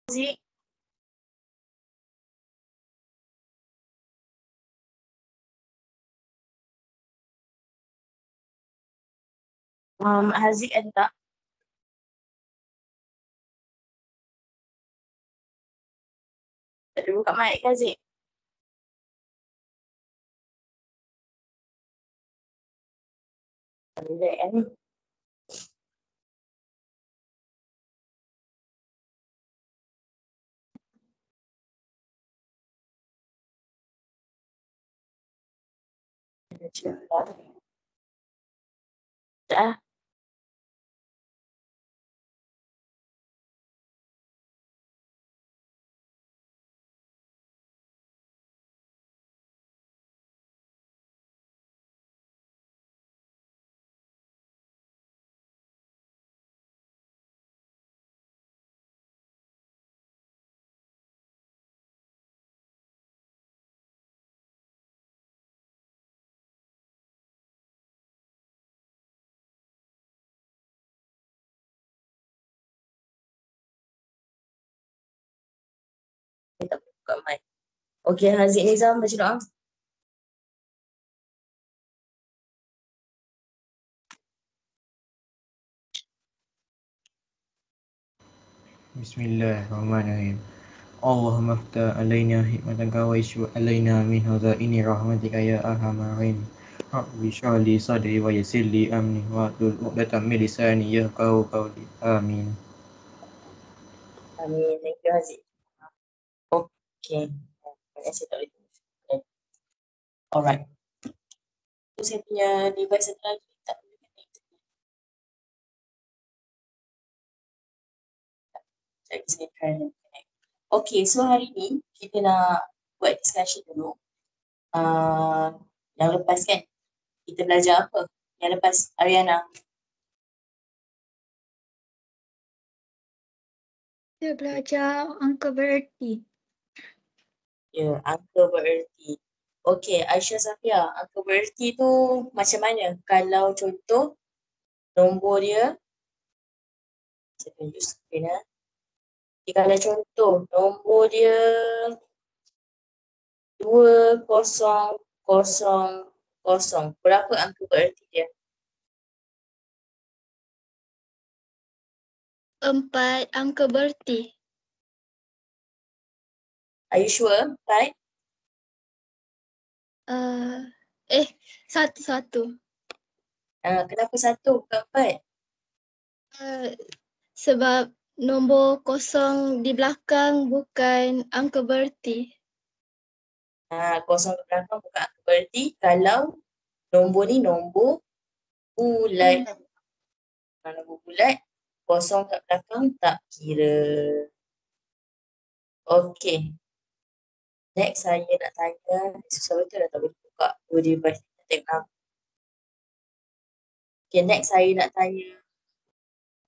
Haziq. Haziq ada tak? Tak ada buka mic ke Haziq? Tak boleh kan ni? Sekejap. Dah. Dia tak boleh buka mic. Okey, Haziq Nizam baca doa. Bismillahirrahmanirrahim. Allahumma ftah alaina hikmataka wa ishwa alaina min hazaini rahmatika ya arhamar rahim. Rabbi shrah li sadri wa yassir li amri wa hlul 'uqdatam min lisani yafqahu qawli. Amin. Amin. Thank you Haziq. Okey. Saya tak boleh tengok. Alright. So, saya punya device satu lagi tak boleh connect. Jadi saya try dan connect. Okey, so hari ni kita nak buat discussion dulu. Yang lepas kan, kita belajar apa? Yang lepas, Ariana. Kita belajar angka bererti. Ya, angka bererti. Okey, Aisyah Safia, angka bererti tu macam mana? Kalau contoh nombor dia, saya tunjuk screen lah. Okay, kalau contoh nombor dia 2000, berapa angka bererti dia? 4 angka bererti. Are you sure? Right? Satu. Kenapa 1 bukan 4? Sebab nombor kosong di belakang bukan angka bererti. 0 ke belakang bukan angka bererti kalau nombor ni nombor bulat. Kalau nombor bulat, 0 kat belakang tak kira. Okey. Next saya nak tanya, susah betul dah tak boleh buka dua device ni. Tengok. Okay, next saya nak tanya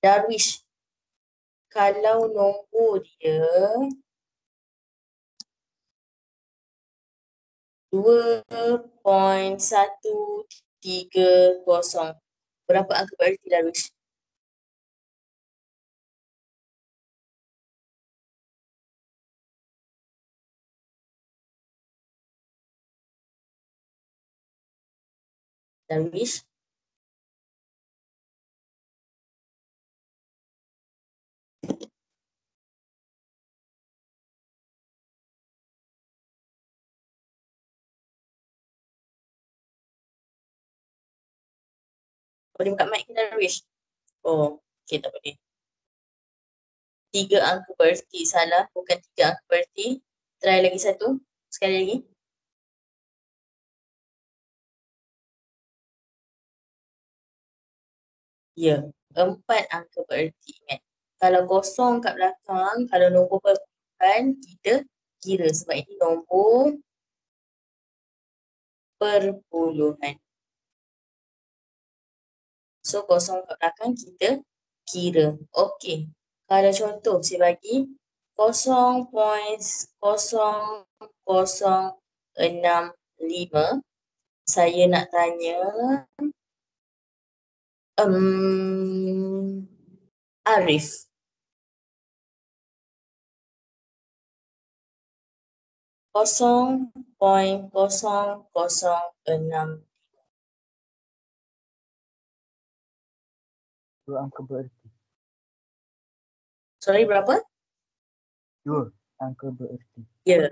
Darwish. Kalau nombor dia 2.130, berapa angka bererti Darwish? Darwish? Boleh buka mic ke Darwish? Oh, okay, tak boleh. 3 angka bererti, salah. Bukan 3 angka bererti. Try lagi satu. Sekali lagi. Ya, 4 angka bererti. Ingat. Kalau kosong kat belakang, kalau nombor perpuluhan, kita kira sebab ini nombor perpuluhan. So, kosong kat belakang kita kira. Okey. Kalau contoh saya bagi 0.0065, saya nak tanya Arif. 0.0006. Dua angka bererti. Sorry, berapa? Dua angka bererti. Ya,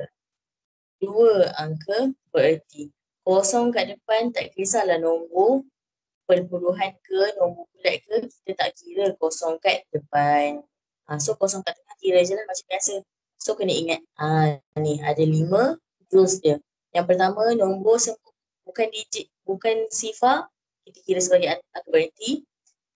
2 angka bererti. Kosong kat depan tak kisahlah nombor perpuluhan ke, nombor bulat ke, kita tak kira kosong kat depan. So kosong kat tengah kira je lah macam biasa. So kena ingat, ni ada 5 rules dia. Yang pertama, nombor bukan digit, bukan sifar, kita kira sebagai angka bererti.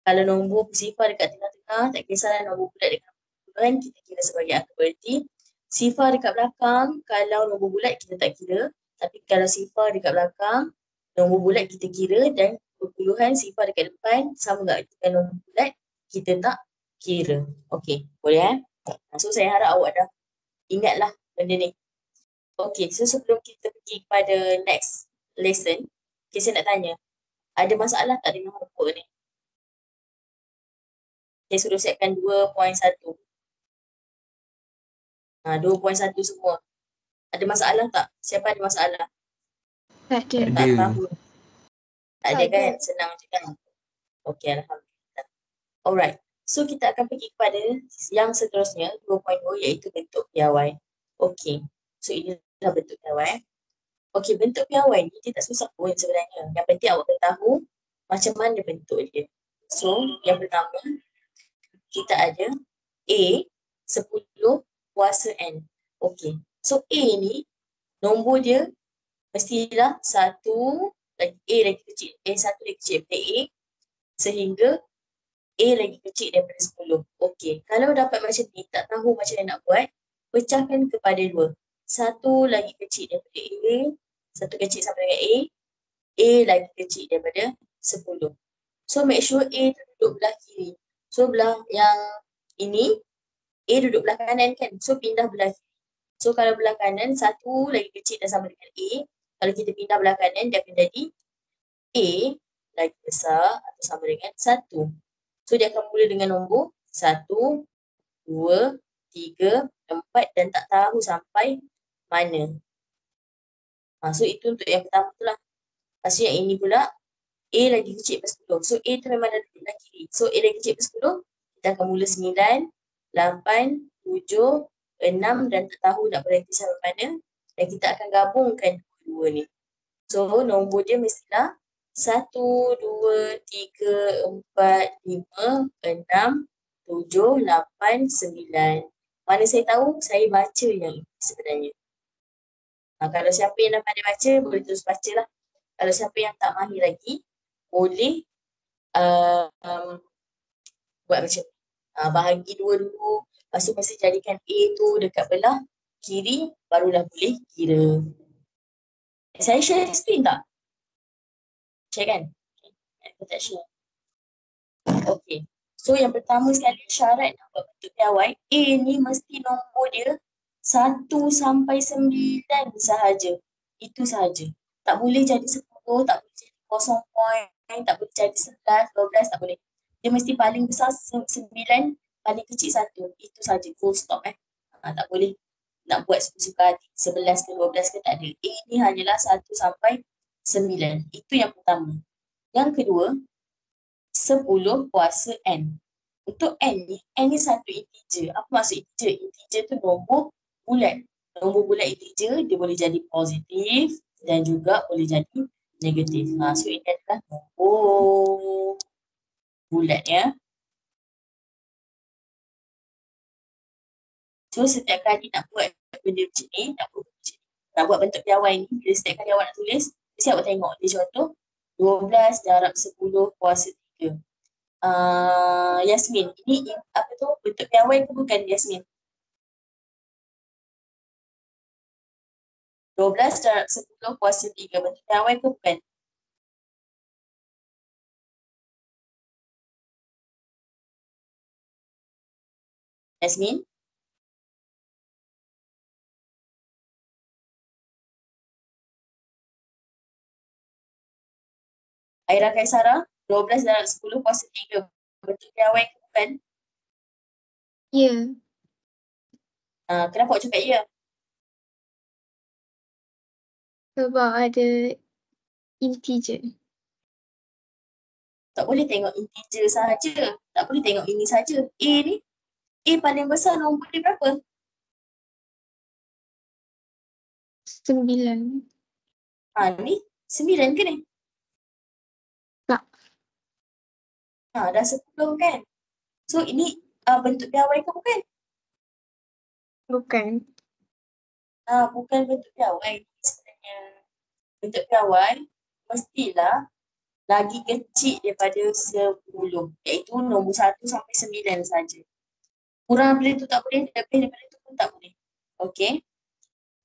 Kalau nombor bersifar dekat tengah-tengah, tak kisahlah nombor bulat dengan perpuluhan, kita kira sebagai angka bererti. Sifar dekat belakang, kalau nombor bulat kita tak kira. Tapi kalau sifar dekat belakang, nombor bulat kita kira, dan perpuluhan sifar dekat depan sama tak dengan nombor bulat, kita tak kira. Okey, boleh So saya harap awak dah ingatlah benda ni. Okey, so sebelum kita pergi kepada next lesson, saya nak tanya, ada masalah tak dengan homework ni? Saya suruh siapkan 2.1. 2.1 semua. Ada masalah tak? Siapa ada masalah? Tak ada. Tak tahu. Tak ada Tak kan? ada. Senang je kan? Okey, Alhamdulillah. Alright. So kita akan pergi kepada yang seterusnya, 2.0, iaitu bentuk piawai. Okey. So inilah bentuk piawai. Okey, bentuk piawai ni dia tak susah pun sebenarnya. Yang penting awak kena tahu macam mana bentuk dia. So yang pertama, kita ada A 10 kuasa N. Okey. So A ni nombor dia mestilah satu lagi A lagi kecil. A1 lagi kecil daripada A sehingga A lagi kecil daripada 10. Okey. Kalau dapat macam ni, tak tahu macam mana nak buat, pecahkan kepada 2. Satu lagi kecil daripada A, satu kecil sama dengan A lagi kecil daripada 10. So make sure A tu duduk belah kiri. So belah yang ini, A duduk belah kanan kan? So pindah belah kiri. So kalau belah kanan, satu lagi kecil dan sama dengan A. Kalau kita pindah belah kanan, dia akan jadi A lagi besar atau sama dengan 1. So dia akan mula dengan nombor 1, 2, 3, 4 dan tak tahu sampai mana. So itu untuk yang pertama tu lah. Lepas tu yang ini pula, A lagi kecil daripada 10. So A tu memang dah duduk belah kiri. So A lagi kecil daripada 10, kita akan mula 9, 8, 7, 6 dan tak tahu nak berhenti sampai mana. Dan kita akan gabungkan dua ni. So nombor dia mestilah 1, 2, 3, 4, 5, 6, 7, 8, 9. Mana saya tahu, saya baca yang ini sebenarnya. Kalau siapa yang dah pandai baca, boleh terus baca lah. Kalau siapa yang tak mahir lagi, boleh buat macam ni. Bahagi 2 dulu. Lepas tu mesti jadikan A tu dekat belah kiri, barulah boleh kira. Saya share screen tak? Share kan? Aku tak share. Okay. So yang pertama sekali syarat nak buat bentuk piawai, A ni mesti nombor dia 1 sampai 9 sahaja. Itu sahaja. Tak boleh jadi 10, tak boleh jadi 0 point, tak boleh jadi 11, 12, tak boleh. Dia mesti paling besar 9, paling kecil 1. Itu sahaja. Full stop tak boleh nak buat suka hati 11 ke 12 ke, tak ada. A ni hanyalah 1 sampai 9. Itu yang pertama. Yang kedua, 10 kuasa N. Untuk N ni satu integer. Apa maksud integer? Integer tu nombor bulat. Nombor bulat integer, dia boleh jadi positif dan juga boleh jadi negatif. So ini adalah nombor bulat ya. So setiap kali nak buat benda macam ni, nak buat bentuk piawai ni, bila setiap kali awak nak tulis, mesti awak tengok. Dia contoh, 12 darab 10 kuasa 3. Yasmin, ini apa tu, bentuk piawai ke bukan Yasmin? 12 darab 10 kuasa 3, bentuk piawai ke bukan? Yasmin? Aira Kaisara, 12 darab 10 kuasa 3, bentuk piawai ke bukan? Ya. Kenapa awak cakap ya? Sebab ada integer. Tak boleh tengok integer saja. Tak boleh tengok ini saja. A ni, A paling besar nombor dia berapa? 9. Ni 9 ke ni? Tak. Dah 10 kan? So ini bentuk piawai ke bukan? Bukan. Bukan bentuk piawai sebenarnya. Bentuk piawai mestilah lagi kecil daripada 10, iaitu nombor 1 sampai 9 saja. Kurang daripada tu tak boleh, lebih daripada tu pun tak boleh. Okay.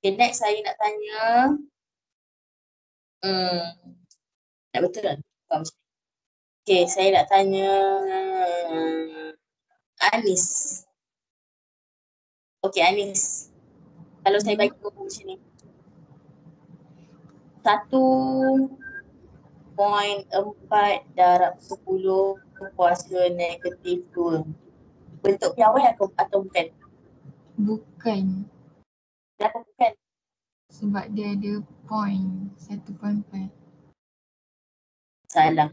Okay, next saya nak tanya. Tak betul tak? Okay, saya nak tanya Anis. Okay, Anis. Kalau saya bagi nombor macam ni. 1.4 darab 10 kuasa negatif 2. Bentuk piawai atau bukan? Bukan. Kenapa bukan? Sebab dia ada point 1.4. Salah.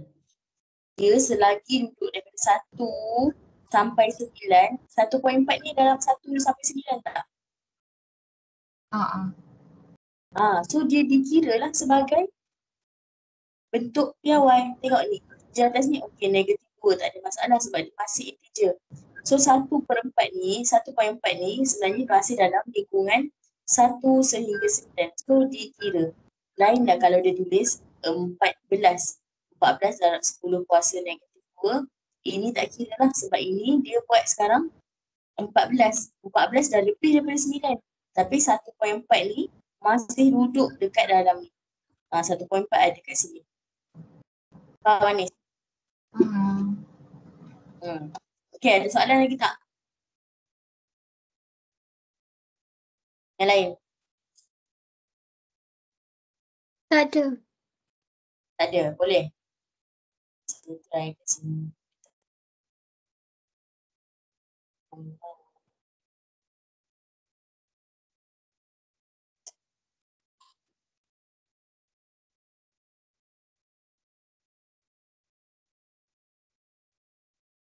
Dia selagi duduk daripada 1 sampai 9, 1.4 ni dalam 1 sampai 9 tak? So dia dikira lah sebagai bentuk piawai. Tengok ni, di atas ni okey, negatif 2 tak ada masalah sebab dia masih integer. So 1/4 ni, 1.4 ni sebenarnya masih dalam lingkungan 1 sehingga 9. So dikira. Lain lah kalau dia tulis 14. 14 darab 10 kuasa negatif 2. Ini tak kira lah sebab ini dia buat sekarang 14. 14 dah lebih daripada 9. Tapi 1.4 ni masih duduk dekat dalam ni. 1.4 ada kat sini. Faham ni? Okay, ada soalan lagi tak? Yang lain? Tak ada. Tak ada, boleh? Kita try kat sini.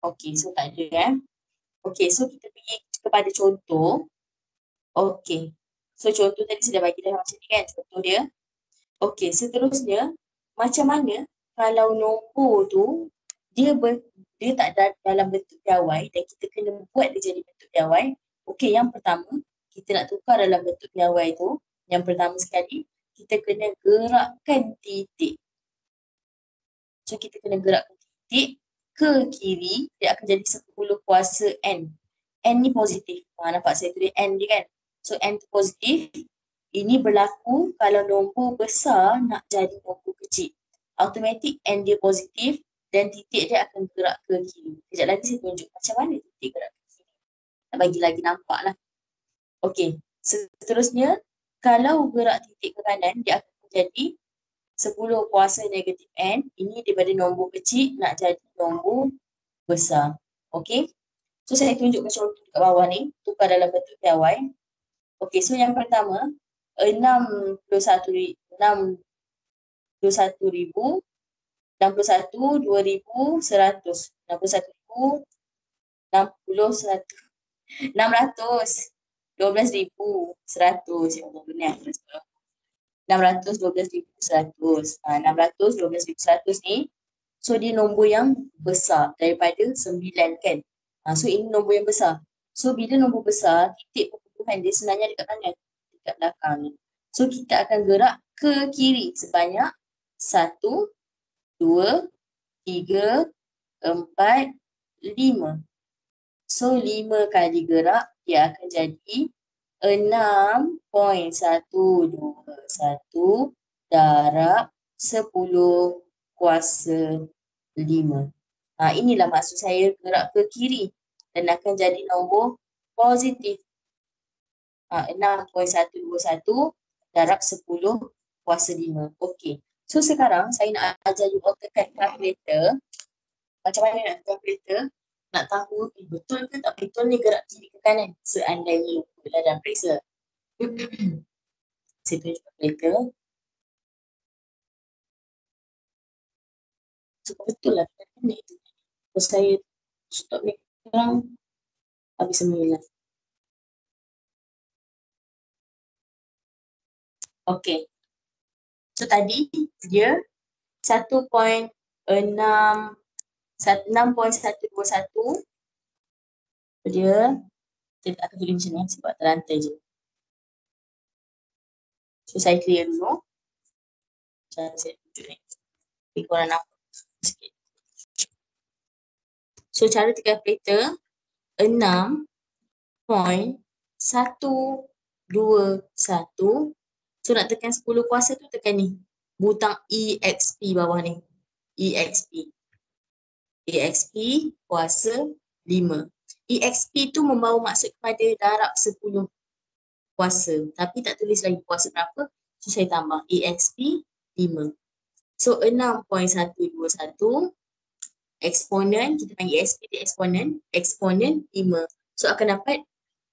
Okay, so tak ada Okay, so kita pergi kepada contoh. Okay, so contoh tadi sudah bagi dah macam ni kan, contoh dia. Okay, seterusnya, macam mana kalau nombor tu, dia tak ada dalam bentuk piawai dan kita kena buat dia jadi bentuk piawai. Okay, yang pertama, kita nak tukar dalam bentuk piawai tu. Yang pertama sekali, kita kena gerakkan titik. So, kita kena gerakkan titik ke kiri, dia akan jadi 10 kuasa N. N ni positif. Nampak saya tulis N dia kan? So, N tu positif. Ini berlaku kalau nombor besar nak jadi nombor kecil. Automatik N dia positif dan titik dia akan gerak ke kiri. Sekejap lagi saya tunjuk macam mana titik gerak ke kiri. Nak bagi lagi nampak lah. Okey, seterusnya kalau gerak titik ke kanan, dia akan menjadi 10 kuasa negatif N. Ini daripada nombor kecil nak jadi nombor besar. Okey. So saya tunjukkan contoh kat bawah ni. Tukar dalam bentuk piawai. Okey, so yang pertama 61,2,100. 12,100. Ya Allah, benar. 612,100. 612,100 ni, so dia nombor yang besar daripada 9 kan. So ini nombor yang besar. So bila nombor besar, titik perpuluhan dia sebenarnya dekat mana? Dekat belakang ni. So kita akan gerak ke kiri sebanyak 1, 2, 3, 4, 5. So 5 kali gerak, dia akan jadi 6.121 darab 10 kuasa 5. Inilah maksud saya gerak ke kiri dan akan jadi nombor positif. 6.121 darab 10 kuasa 5. Okey. So sekarang saya nak ajar you AutoCAD calculator. Macam mana nak calculator? Nak tahu betul ke tak betul ni gerak kiri ke kanan seandainya you dalam periksa. Saya tunjuk calculator. So betul lah. Itu. So, saya stop ni sekarang habis 9. Okay. So tadi dia 1.6 6.121 dia kita akan tulis macam ni sebab terlantai je. So saya clear dulu. Saya tunjuk ni. Bagi korang nampak sikit. So cara tekan kalkulator 6.121. So nak tekan 10 kuasa tu tekan ni. Butang EXP bawah ni. EXP. EXP kuasa 5. EXP tu membawa maksud kepada darab 10 kuasa. Tapi tak tulis lagi kuasa berapa. So saya tambah EXP 5. So 6.121 eksponen, kita panggil EXP dia eksponen. Eksponen 5. So akan dapat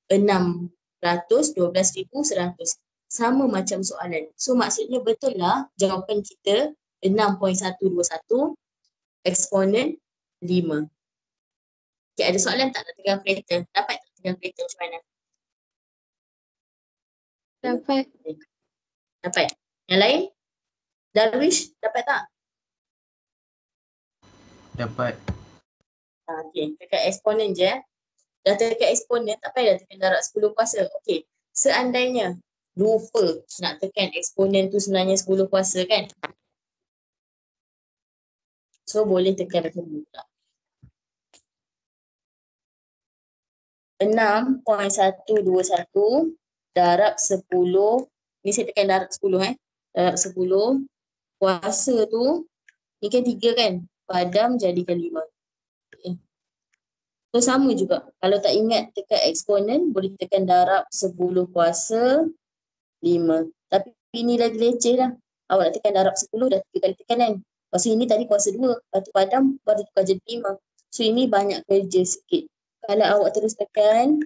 612,100. Sama macam soalan. So maksudnya betul lah jawapan kita 6.121 eksponen 5. Okay, ada soalan tak nak tekan kalkulator? Dapat tak tekan kalkulator macam mana? Dapat. Dapat. Yang lain? Darwish, dapat tak? Dapat. Okay, tekan eksponen je. Dah tekan eksponen, tak payah dah tekan darab 10 kuasa. Okay, seandainya lupa nak tekan eksponen tu sebenarnya 10 kuasa kan? So, boleh tekan macam ni pula. 6.121 darab 10. Ni saya tekan darab 10 Darab 10. Kuasa tu, ni kan 3 kan? Padam jadikan 5. Okay. So sama juga. Kalau tak ingat tekan eksponen, boleh tekan darab 10 kuasa 5. Tapi ini lagi leceh dah. Awak nak tekan darab 10 dah 3 kali tekanan. Lepas tu ini tadi kuasa 2. Lepas tu padam baru tukar jadi 5. So ini banyak kerja sikit. Kalau awak terus tekan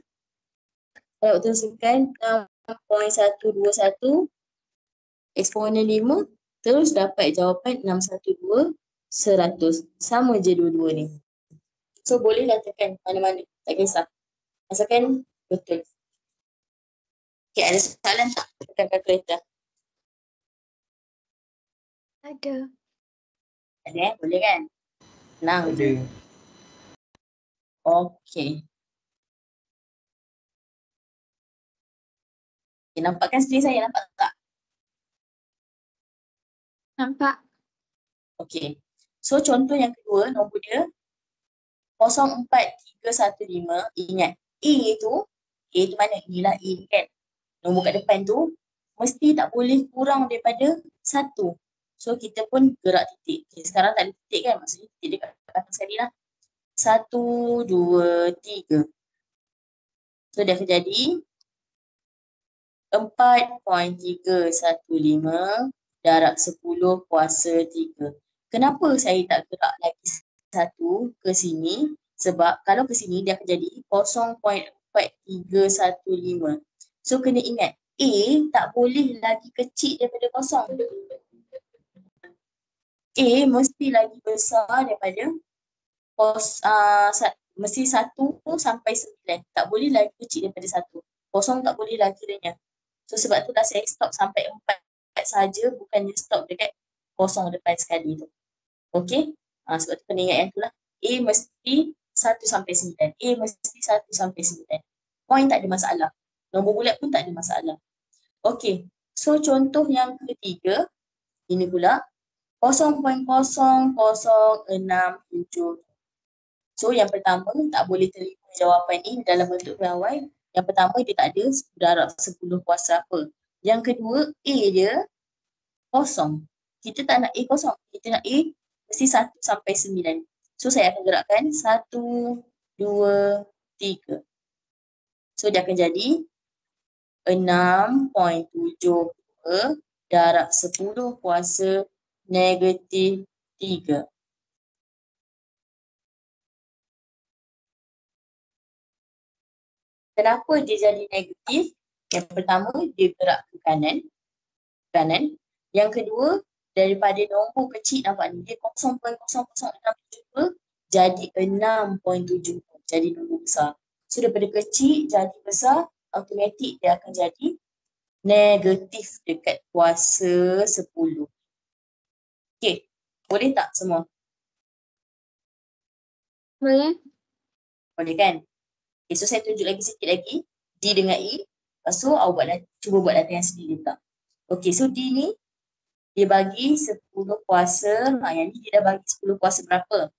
6.121 eksponen 5, terus dapat jawapan 612,100. Sama je dua-dua ni. So bolehlah tekan mana-mana, tak kisah. Asalkan betul. Okay, ada soalan tak? Tekan kalkulator. Ada. Ada boleh kan? Senang je. Ada. Okay. Okay, nampak kan skrin saya? Nampak tak? Nampak. Okay. So contoh yang kedua, nombor dia 04315. Ingat, A tu mana? Inilah A kan? Nombor kat depan tu mesti tak boleh kurang daripada 1. So kita pun gerak titik. Okay, sekarang tak ada titik kan? Maksudnya titik dekat belakang sekali lah. 1, 2, 3. So dia akan jadi 4.315 darab 10 kuasa 3. Kenapa saya tak gerak lagi 1 ke sini? Sebab kalau ke sini dia akan jadi 0.4315. So kena ingat, A tak boleh lagi kecil daripada 0. A mesti lagi besar daripada mesti 1 sampai 9. Tak boleh lagi kecil daripada 1. 0 tak boleh lagi kiranya. So sebab tu dah saya stop sampai 4 saja, bukannya stop dekat 0 depan sekali tu. Okey? Sebab tu kena ingat yang tu lah. A mesti 1 sampai 9. A mesti 1 sampai 9. Point tak ada masalah. Nombor bulat pun tak ada masalah. Okey. So contoh yang ketiga, ini pula 0.0067. So yang pertama tak boleh terima jawapan ni dalam bentuk gawai. Yang pertama dia tak ada darab 10 kuasa apa. Yang kedua A dia kosong. Kita tak nak A kosong. Kita nak A mesti 1 sampai 9. So saya akan gerakkan 1, 2, 3. So dia akan jadi 6.72 darab 10 kuasa negatif 3. Kenapa dia jadi negatif? Yang pertama, dia gerak ke kanan. Yang kedua, daripada nombor kecil nampak ni, dia 0.0067 jadi 6.7, jadi nombor besar. So daripada kecil jadi besar, automatik dia akan jadi negatif dekat kuasa 10. Okay, boleh tak semua? Boleh? Boleh kan? Okay, so saya tunjuk lagi sikit lagi. D dengan E. Lepas tu awak cuba buat latihan sendiri tak? Okay, so D ni dia bagi 10 kuasa. Yang ni dia dah bagi 10 kuasa berapa?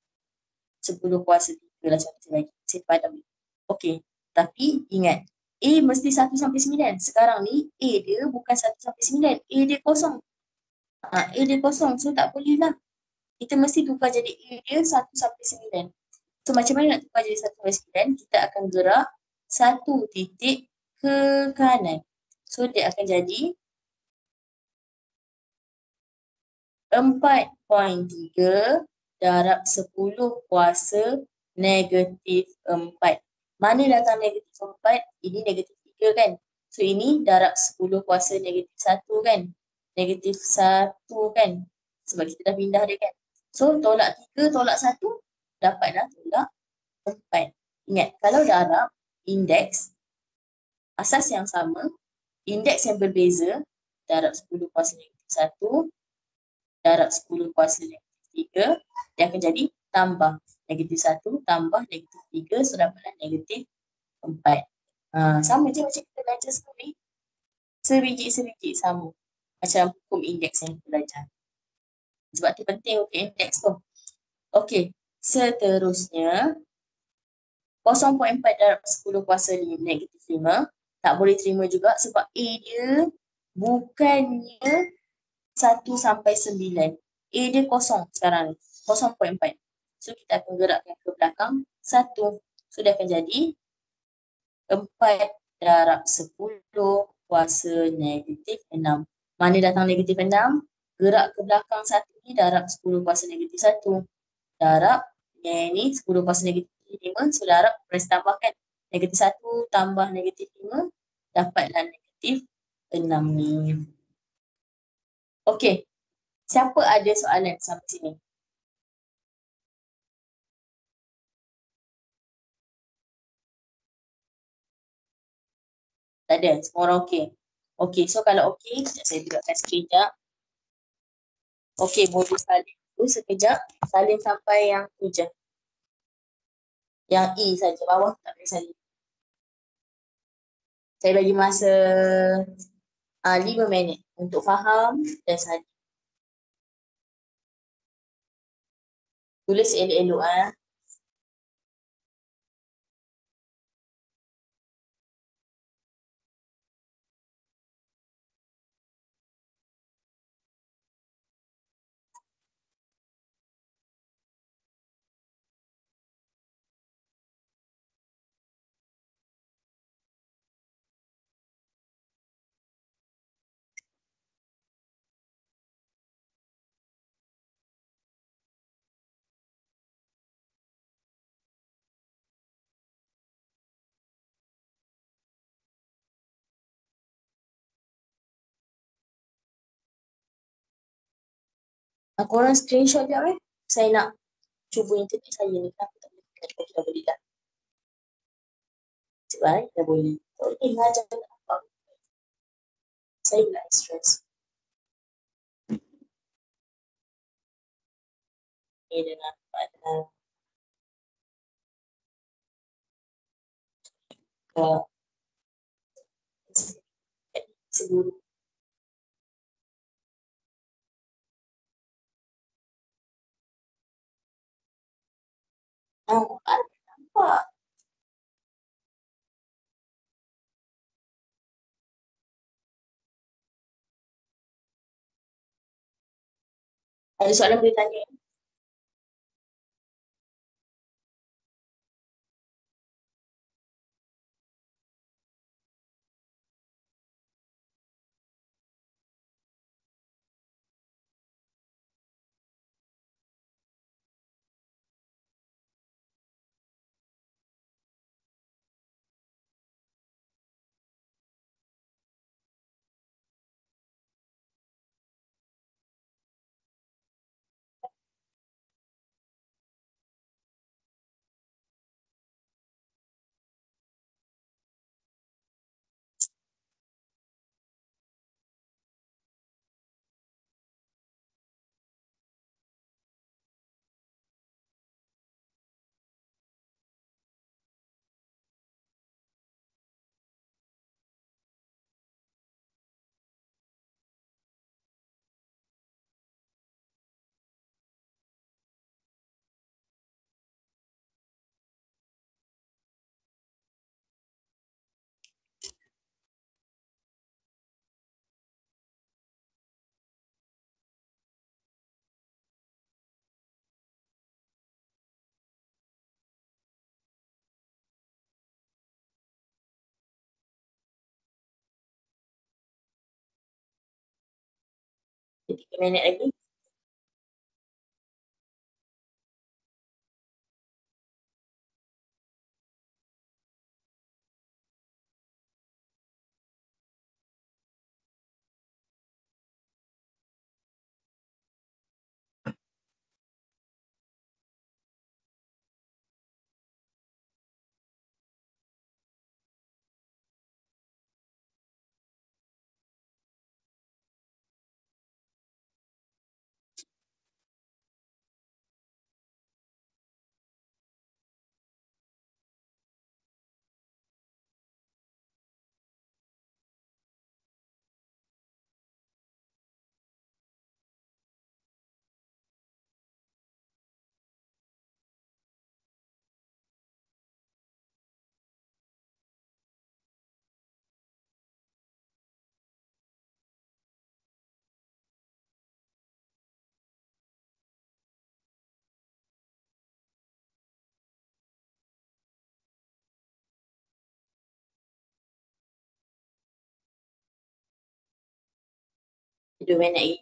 10 kuasa 3 lah contoh saya bagi. Saya padam. Okay, tapi ingat. A mesti 1 sampai 9. Sekarang ni A dia bukan 1 sampai 9. A dia kosong. A dia kosong. So tak boleh lah. Kita mesti tukar jadi A dia 1 sampai 9. So macam mana nak tukar jadi 1 sampai 9? Kita akan gerak 1 titik ke kanan. So dia akan jadi 4.3 darab 10 kuasa negatif 4. Mana datang negatif 4? Ini negatif 3 kan? So ini darab 10 kuasa negatif 1 kan? Negatif 1 kan? Sebab kita dah pindah dia kan? So tolak 3, tolak 1, dapatlah tolak 4. Ingat, kalau darab indeks, asas yang sama, indeks yang berbeza, darab 10 kuasa negatif 1, darab 10 kuasa negatif 3, dia akan jadi tambah negatif 1 tambah negatif 3, so dapatlah negatif 4. Sama je macam kita belajar sekali. Sebiji-sebiji sama. Macam hukum indeks yang kita belajar. Sebab tu penting hukum indeks tu. Okey, seterusnya 0.4 darab 10 kuasa negatif 5 tak boleh terima juga sebab A dia bukannya 1 sampai 9. A dia kosong sekarang ni. 0.4. So kita akan gerakkan ke belakang 1. So dia akan jadi 4 darab 10 kuasa negatif 6. Mana datang negatif 6? Gerak ke belakang 1 ni darab 10 kuasa negatif 1. Darab yang ni 10 kuasa negatif 5. So darab press tambahkan. Negatif 1 tambah negatif 5. Dapatlah negatif 6 ni. Okey. Siapa ada soalan sampai sini? Tak ada? Semua orang okey? Okey, so kalau okey, saya buatkan sekejap. Okey, boleh salin dulu sekejap. Salin sampai yang tu je. Yang E saja, bawah tak boleh salin. Saya bagi masa 5 minit untuk faham dan salin. Tulis elok-elok . Korang screenshot je Saya nak cuba internet saya ni. Kenapa tak boleh? Dah boleh dah. Cepat dah boleh. Ngajar tak apa. Saya pula stress. Ni dah nampak dah. Seguru. Nampak. Ada soalan boleh tanya. 3 minit lagi. Dua minit lagi.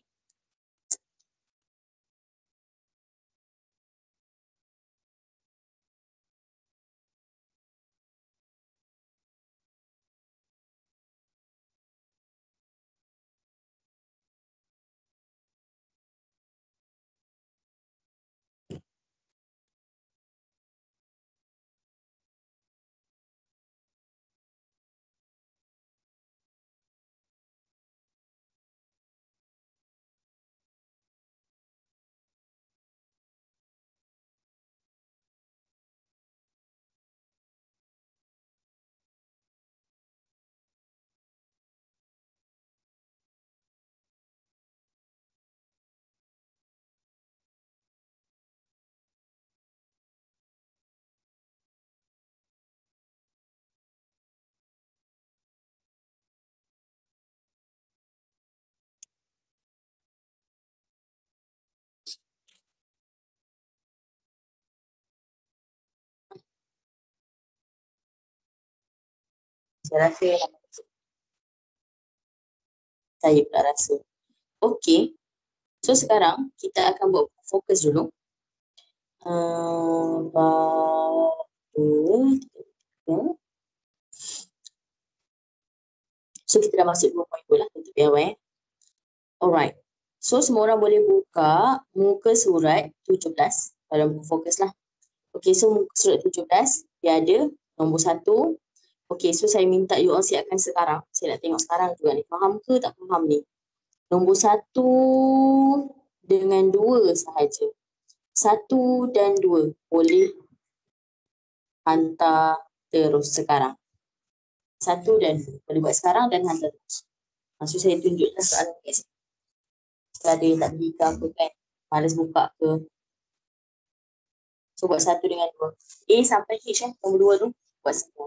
Saya rasa saya pula rasa. Okey. So sekarang kita akan buat fokus dulu. Bab 2, 3. So kita dah masuk 2.2 lah untuk PLY. Alright. So semua orang boleh buka muka surat 17 dalam buku fokus lah. Okay, so muka surat 17 dia ada nombor 1. Okay, so saya minta you all siapkan sekarang. Saya nak tengok sekarang juga ni. Faham ke tak faham ni? Nombor 1 dengan 2 sahaja. 1 dan 2 boleh hantar terus sekarang. 1 dan 2 boleh buat sekarang dan hantar terus. Maksud saya tunjuklah soalan kat sini. Kalau ada yang tak pergi ke apa kan, malas buka ke. So buat 1 dengan 2. A sampai H nombor 2 tu buat semua.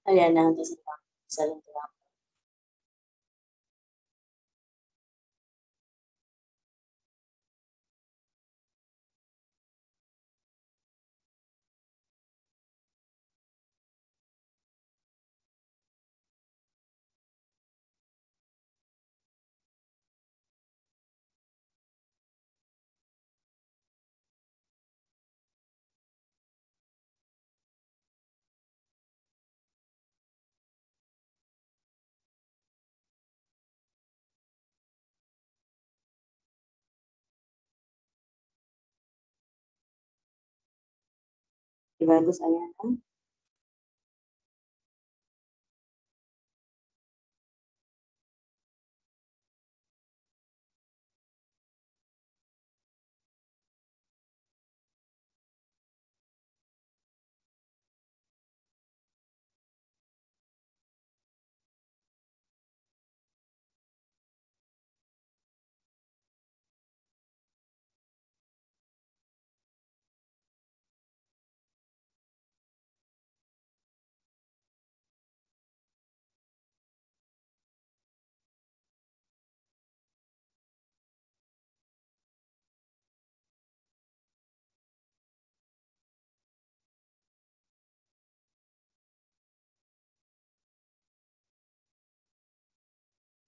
Aliana hantar salam terang. Okay, bagus Aliana.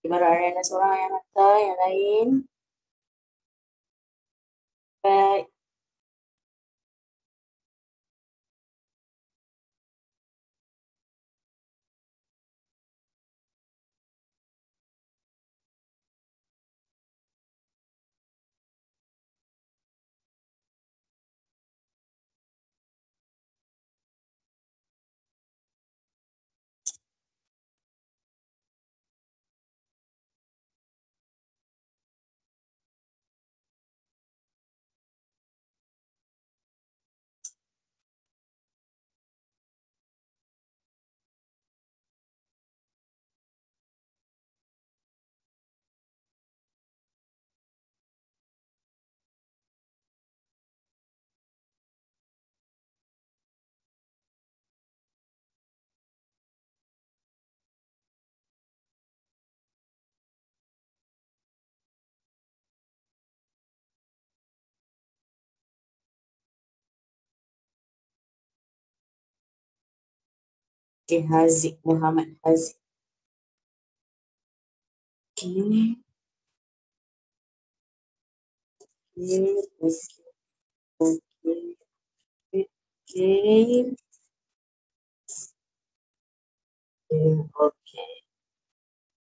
Baru Ariana seorang yang hantar, yang lain. Baik. Okay, Haziq, Muhammad Haziq. Okay. Okay. Okay. Okay. Okay.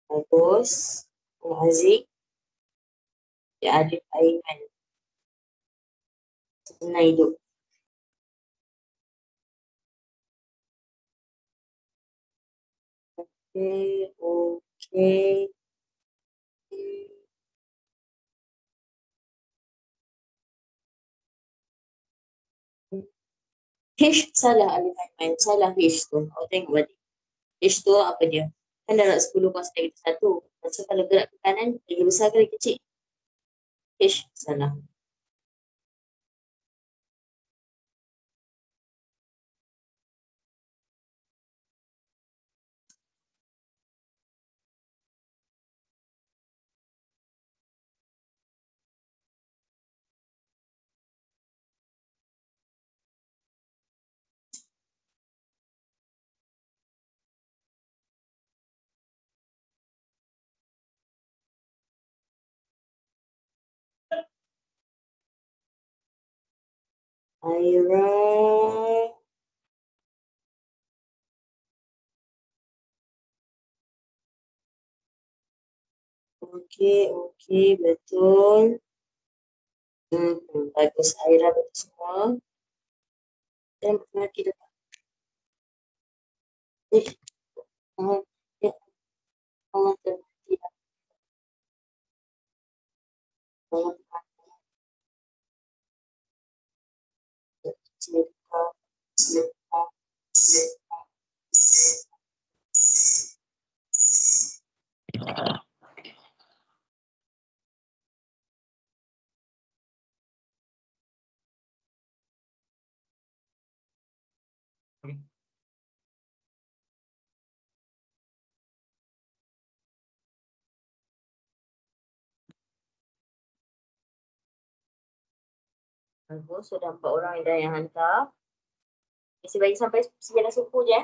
Bagus. Haziq. Ya, Adib Aiman. Senang hidup. Okay. Okay. Hish salah Alif Aiman. Salah Hish tu. Awak tengok balik. Hish tu apa dia? Kan darat 10 kuasa kita 1. So kalau gerak ke kanan, lagi besar ke lagi kecil? Hish salah. Aira. Okey, okey, betul. Bagus Aira betul semua. Dan lagi depan. Jangan, jangan terhenti. Jangan cerita, cerita, cerita. Bagus, sudah 4 orang yang hantar. Saya bagi sampai 9 suku je.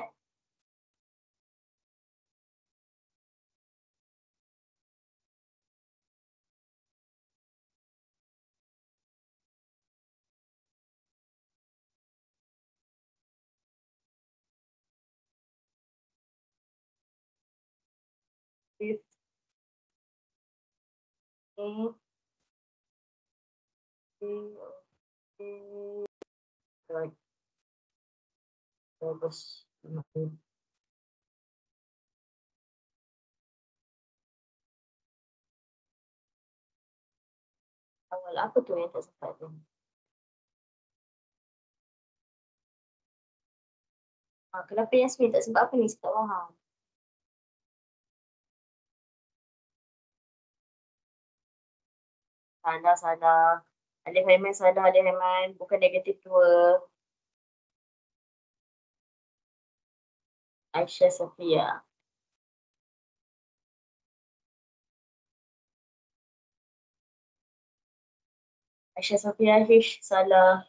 15. Okay. Right. Bagus. Awal apa tu yang tak sempat tu? Kenapa Yasmin tak sempat apa ni? Saya tak faham. Salah. Alif Haiman salah, Alif Haiman. Bukan negatif 2. Aisyah Safia. Aisyah Safia Hish salah.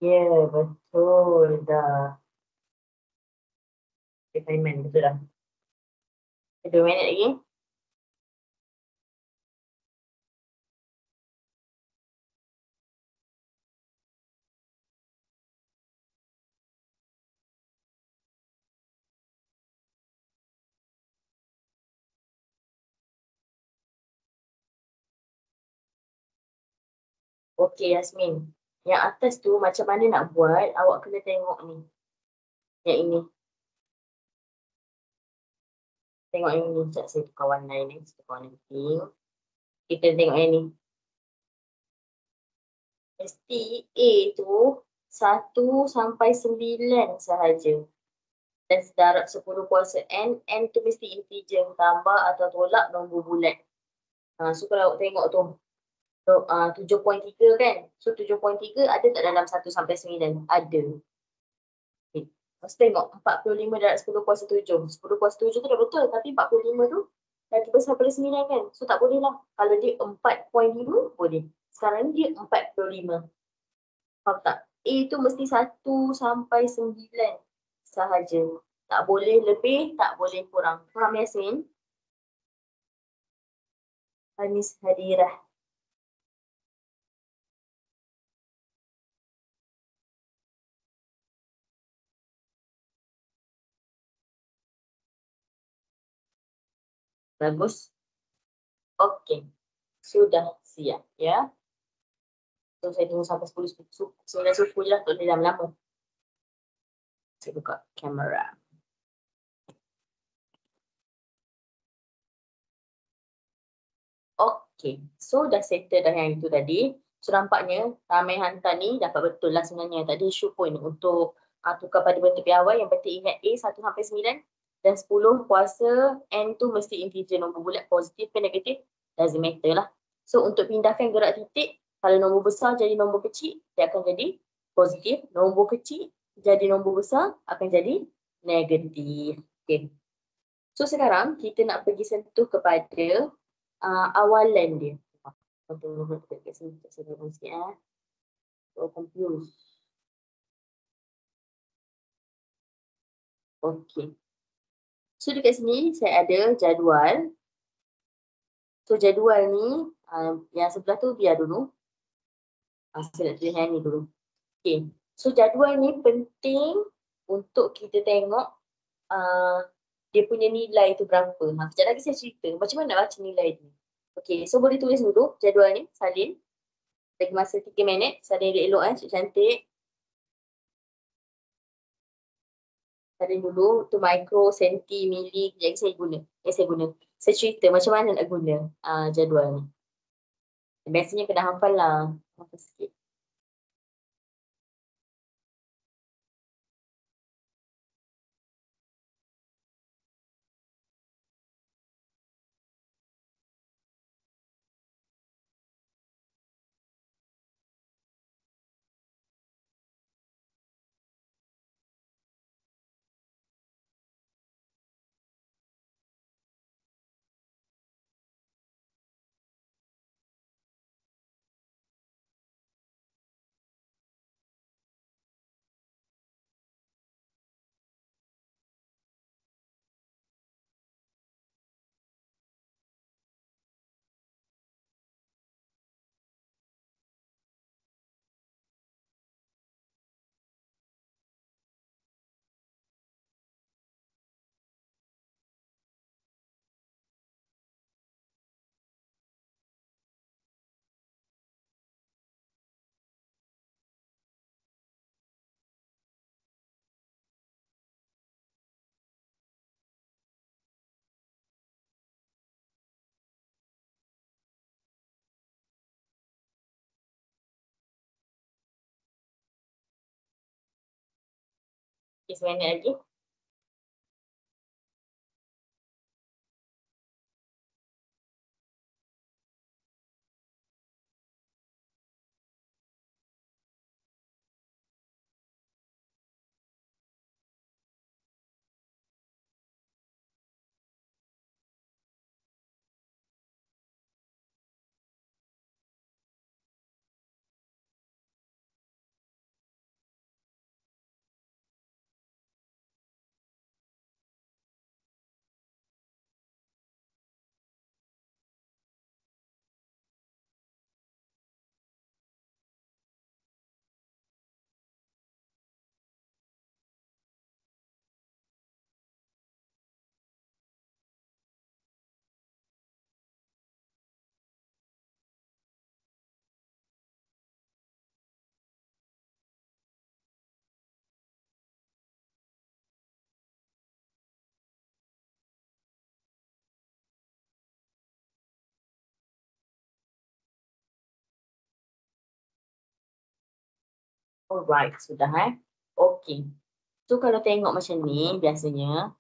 Ya, betul dah. Alif Haiman, betul dah. 2 minit lagi. Okey Yasmin. Yang atas tu macam mana nak buat? Awak kena tengok ni. Yang ini. Tengok yang ni. Sekejap saya tukar warna ni. Saya tukar warna pink. Kita tengok yang ni. Mesti A tu 1 sampai 9 sahaja. Dan darab 10 kuasa N tu mesti integer. Tambah atau tolak nombor bulat. So kalau awak tengok tu. 7.3 kan? So 7.3 ada tak dalam 1 sampai 9? Ada. Okay. Lepas tengok 45 darab 10 kuasa 7. 10 kuasa 7 tu dah betul. Tapi 45 tu lagi besar daripada 9 kan? So tak boleh lah. Kalau dia 4.5 boleh. Sekarang ni dia 45. Faham tak? A tu mesti 1 sampai 9 sahaja. Tak boleh lebih, tak boleh kurang. Faham Yasmin? Anis Hadirah. Bagus. Okey. Sudah siap ya. So saya tunggu sampai 10 suku. 9 suku je lah, tak boleh lama-lama. Saya buka kamera. Okey. So dah settle dah yang itu tadi. So nampaknya ramai hantar ni dapat betul lah sebenarnya. Tadi issue point untuk tukar pada bentuk piawai. Yang penting ingat A 1 sampai 9 dan 10 kuasa N tu mesti integer, nombor bulat positif ke negatif doesn't matter lah. So untuk pindahkan gerak titik, kalau nombor besar jadi nombor kecil, dia akan jadi positif. Nombor kecil jadi nombor besar akan jadi negatif. Okay. So sekarang kita nak pergi sentuh kepada awalan dia. Tunggu dekat sini, saya tengok sikit confused. Okey. So dekat sini saya ada jadual. So jadual ni yang sebelah tu biar dulu. Saya nak tulis yang ni dulu. Okay. So jadual ni penting untuk kita tengok dia punya nilai tu berapa. Sekejap lagi saya cerita macam mana nak baca nilai dia. Okay, so boleh tulis dulu jadual ni, salin. Lagi masa 3 minit, salin elok-elok cantik. Salin dulu, tu mikro, senti, mili, yang saya guna. Saya cerita macam mana nak guna jadual ni. Biasanya kena hafal lah. Hafal sikit. Okay, seminit lagi. Alright, sudah Okay. So kalau tengok macam ni, biasanya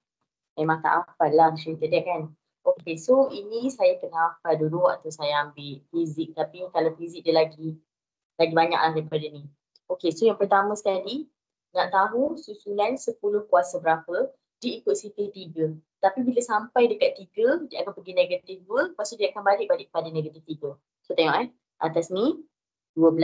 memang tak hafal lah cerita dia kan. Okay, so ini saya kena hafal dulu waktu saya ambil fizik. Tapi kalau fizik dia lagi banyak lah daripada ni. Okay, so yang pertama sekali, nak tahu susulan 10 kuasa berapa, dia ikut sifar 3. Tapi bila sampai dekat 3, dia akan pergi negatif 2, lepas tu dia akan balik pada negatif 3. So tengok atas ni, 12,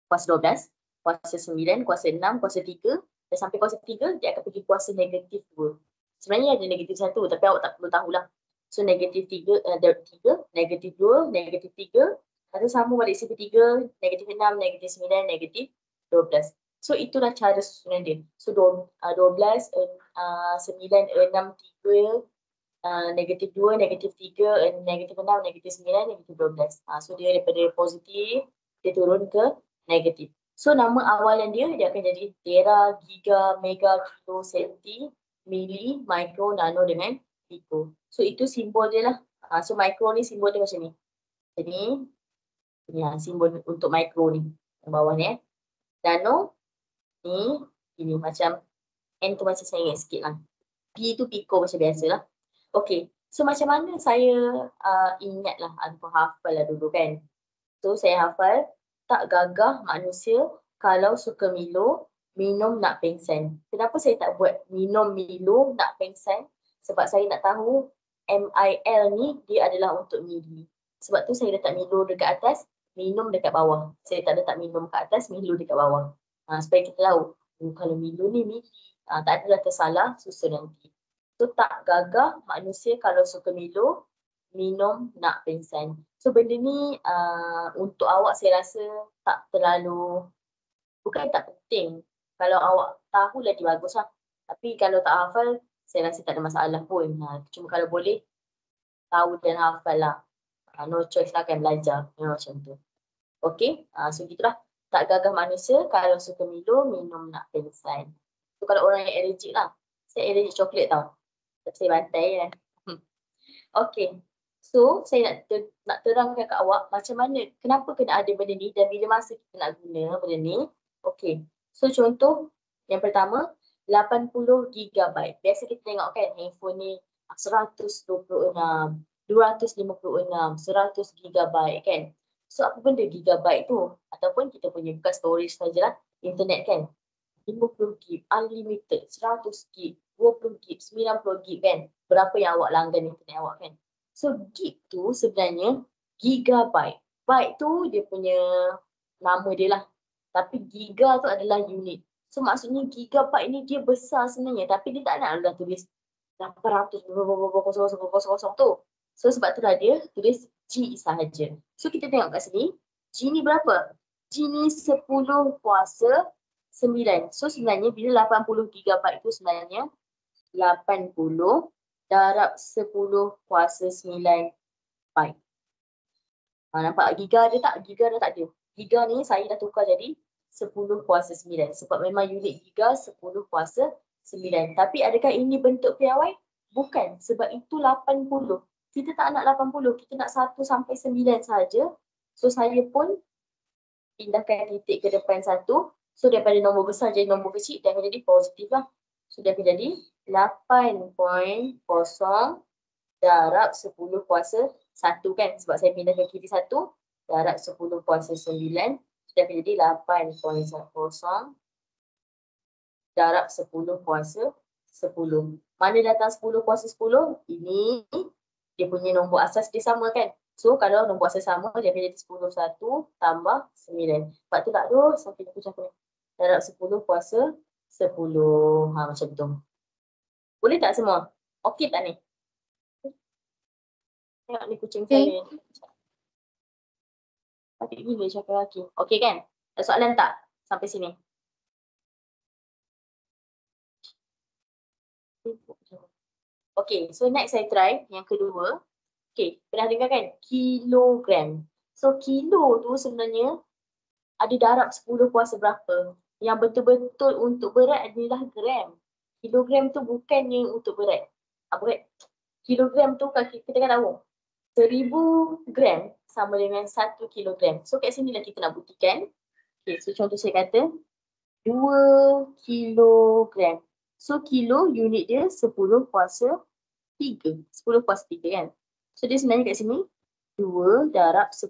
kuasa 12, kuasa 9, kuasa 6, kuasa 3, dan sampai kuasa 3, dia akan pergi kuasa negatif 2. Sebenarnya ada negatif 1, tapi awak tak perlu tahulah. So negatif 3, negatif 2, negatif 3, lepas tu sama balik sifar 3, negatif 6, negatif 9, negatif 12. So itulah cara susunan dia. So 12, 9, 6, 3, negatif 2, negatif 3, negatif 6, negatif 9, negatif 12. So dia daripada positif, dia turun ke negatif. So nama awalan dia akan jadi tera, giga, mega, kilo, senti, mili, mikro, nano dengan pico. So itu simbol dia lah. So mikro ni simbol dia macam ni. Jadi simbol untuk mikro ni yang bawah ni. Nano ni ini macam N tu macam saya ingat sikit lah. P tu pico macam biasa lah. Okay, so macam mana saya ingat lah ataupun hafal lah dulu kan. So saya hafal, tak gagah manusia kalau suka Milo, minum nak pengsan. Kenapa saya tak buat minum Milo nak pengsan? Sebab saya nak tahu MIL ni dia adalah untuk mili. Sebab tu saya letak Milo dekat atas, minum dekat bawah. Saya tak letak minum kat atas, Milo dekat bawah. Supaya kita tahu, kalau Milo ni mili, tak adalah tersalah susun nanti. So So tak gagah manusia kalau suka Milo, minum nak pingsan. So benda ni untuk awak saya rasa tak terlalu, bukan tak penting. Kalau awak tahu lagi bagus lah. Tapi kalau tak hafal, saya rasa tak ada masalah pun. Cuma kalau boleh, tahu dan hafal lah. No choice lah, akan belajar. Macam tu. Okay, so gitulah. Tak gagah manusia kalau suka Milo, minum nak pingsan. So kalau orang yang allergic lah. Saya allergic coklat tau. Tapi saya bantai kan. Okay. So, saya nak terangkan kat awak macam mana, kenapa kena ada benda ni dan bila masa kita nak guna benda ni. Okay. So, contoh yang pertama, 80 GB. Biasa kita tengok kan handphone ni 126, 256, 100 GB kan. So, apa benda gigabyte tu? Ataupun kita punya bukan storage sajalah, internet kan. 50 GB, unlimited, 100 GB, 20 GB, 90 GB kan. Berapa yang awak langgan internet awak kan. So gig tu sebenarnya gigabyte. Byte tu dia punya nama dia lah. Tapi giga tu adalah unit. So maksudnya gigabyte ni dia besar sebenarnya. Tapi dia tak nak dah tulis 800 tu. So sebab tu lah dia tulis G sahaja. So kita tengok kat sini. G ni berapa? G ni 10 kuasa 9. So sebenarnya bila 80 GB tu sebenarnya 80 darab 10 kuasa 9 byte. Nampak giga dia tak? Giga dah tak ada. Giga ni saya dah tukar jadi 10 kuasa 9. Sebab memang unit giga 10 kuasa 9. Tapi adakah ini bentuk piawai? Bukan. Sebab itu 80. Kita tak nak 80. Kita nak 1 sampai 9 saja. So saya pun pindahkan titik ke depan 1. So daripada nombor besar jadi nombor kecil, dia akan jadi positif lah. So dia akan jadi 8.0 darab 10 kuasa 1 kan. Sebab saya pindah ke kiri 1 darab 10 kuasa 9. So dia akan jadi 8.0 darab 10 kuasa 10. Mana datang 10 kuasa 10? Ini dia punya nombor asas dia sama kan. So kalau nombor asas sama, dia akan jadi 10 1 tambah 9. Sebab tu tak ada sampai aku cakap darab 10 kuasa 10. Macam tu. Boleh tak semua? Okey tak ni? Tengok ni kucing saya. Patut gila cakap lelaki. Okey kan? Ada soalan tak sampai sini? Okey, so next saya try yang kedua. Okey, pernah dengar kan? Kilogram. So kilo tu sebenarnya ada darab 10 kuasa berapa? Yang betul-betul untuk berat adalah gram. Kilogram tu bukannya untuk berat. Berat. Kilogram tu kita kan tahu. 1000 gram sama dengan 1 kilogram. So kat sini lah kita nak buktikan. Okay, so contoh saya kata 2 kilogram. So kilo unit dia 10 kuasa 3. 10 kuasa 3 kan. So dia sebenarnya kat sini 2 darab 10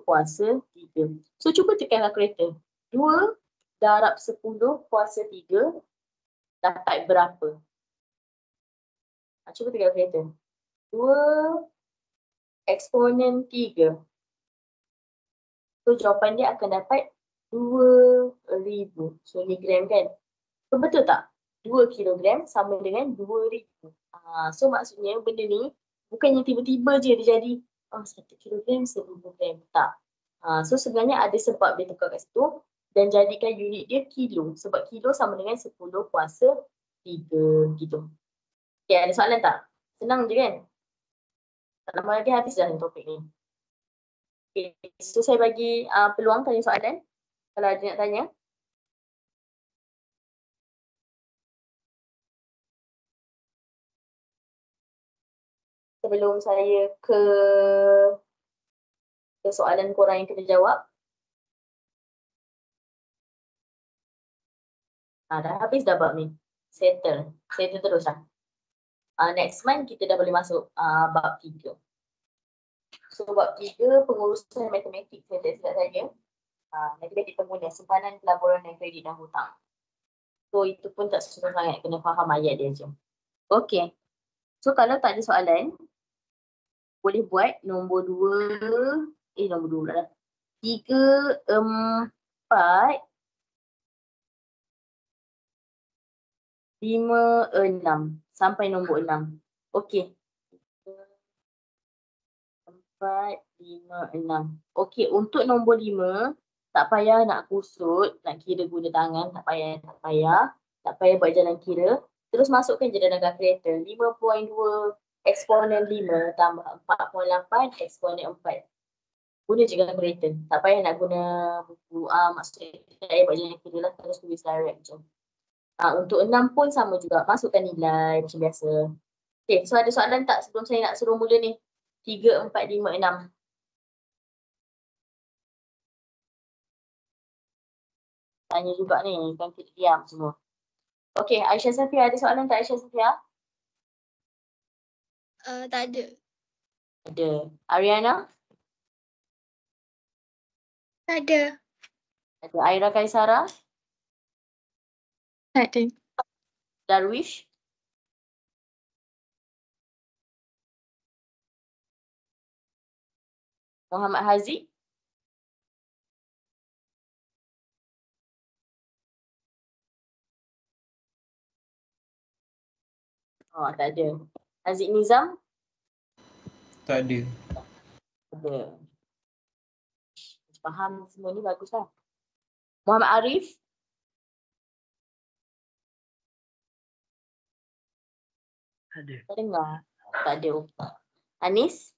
kuasa 3. So cuba tekan kalkulator. 2 darab 10 kuasa 3 dapat berapa? Cuba tekan kalkulator. 2 eksponen 3. So jawapan dia akan dapat 2000. So ni gram kan. So betul tak? 2 kilogram sama dengan 2000. So maksudnya benda ni bukannya tiba-tiba je dia jadi 1 kilogram 1000 gram. Tak. So sebenarnya ada sebab dia tukar kat situ dan jadikan unit dia kilo. Sebab kilo sama dengan 10 kuasa 3 gitu. Okay, ada soalan tak? Senang je kan? Tak lama lagi habis dah topik ni. Okay, so saya bagi peluang tanya soalan. Kalau ada nak tanya. Sebelum saya ke soalan korang yang kena jawab. Dah habis dah bab ni. Settle terus lah. Next month kita dah boleh masuk bab 3. So bab 3 pengurusan matematik saya tak silap saya. Matematik pengguna, simpanan, pelaburan dan kredit dan hutang. So itu pun tak susah sangat, kena faham ayat dia je. Okay. So kalau tak ada soalan, boleh buat nombor 2, nombor 2 lah. 3, 4, 5, 6. sampai nombor 6. Okey. 4, 5, 6. Okey, untuk nombor 5, tak payah nak kusut, nak kira guna tangan, tak payah. Tak payah buat jalan kira. Terus masukkan je dalam kalkulator. 5.2 eksponen 5 tambah 4.8 eksponen 4. Guna je kalkulator. Tak payah nak guna buku. Maksudnya tak payah buat jalan kira lah. Terus tulis direct je. Untuk 6 pun sama juga. Masukkan nilai macam biasa. Okay, so ada soalan tak sebelum saya nak suruh mula ni? 3, 4, 5, 6. Tanya juga ni, kan kita diam semua. Okey, Aisyah Safia, ada soalan tak Aisyah Safia? Tak ada. Ada. Ariana? Tak ada. Ada. Aira Kaisara? Tak ada. Darwish? Muhammad Haziq? Oh, tak ada. Haziq Nizam? Tak ada. Ada. Faham semua ni bagus lah. Muhammad Arif? Tak ada. Tak dengar. Tak ada. Anis?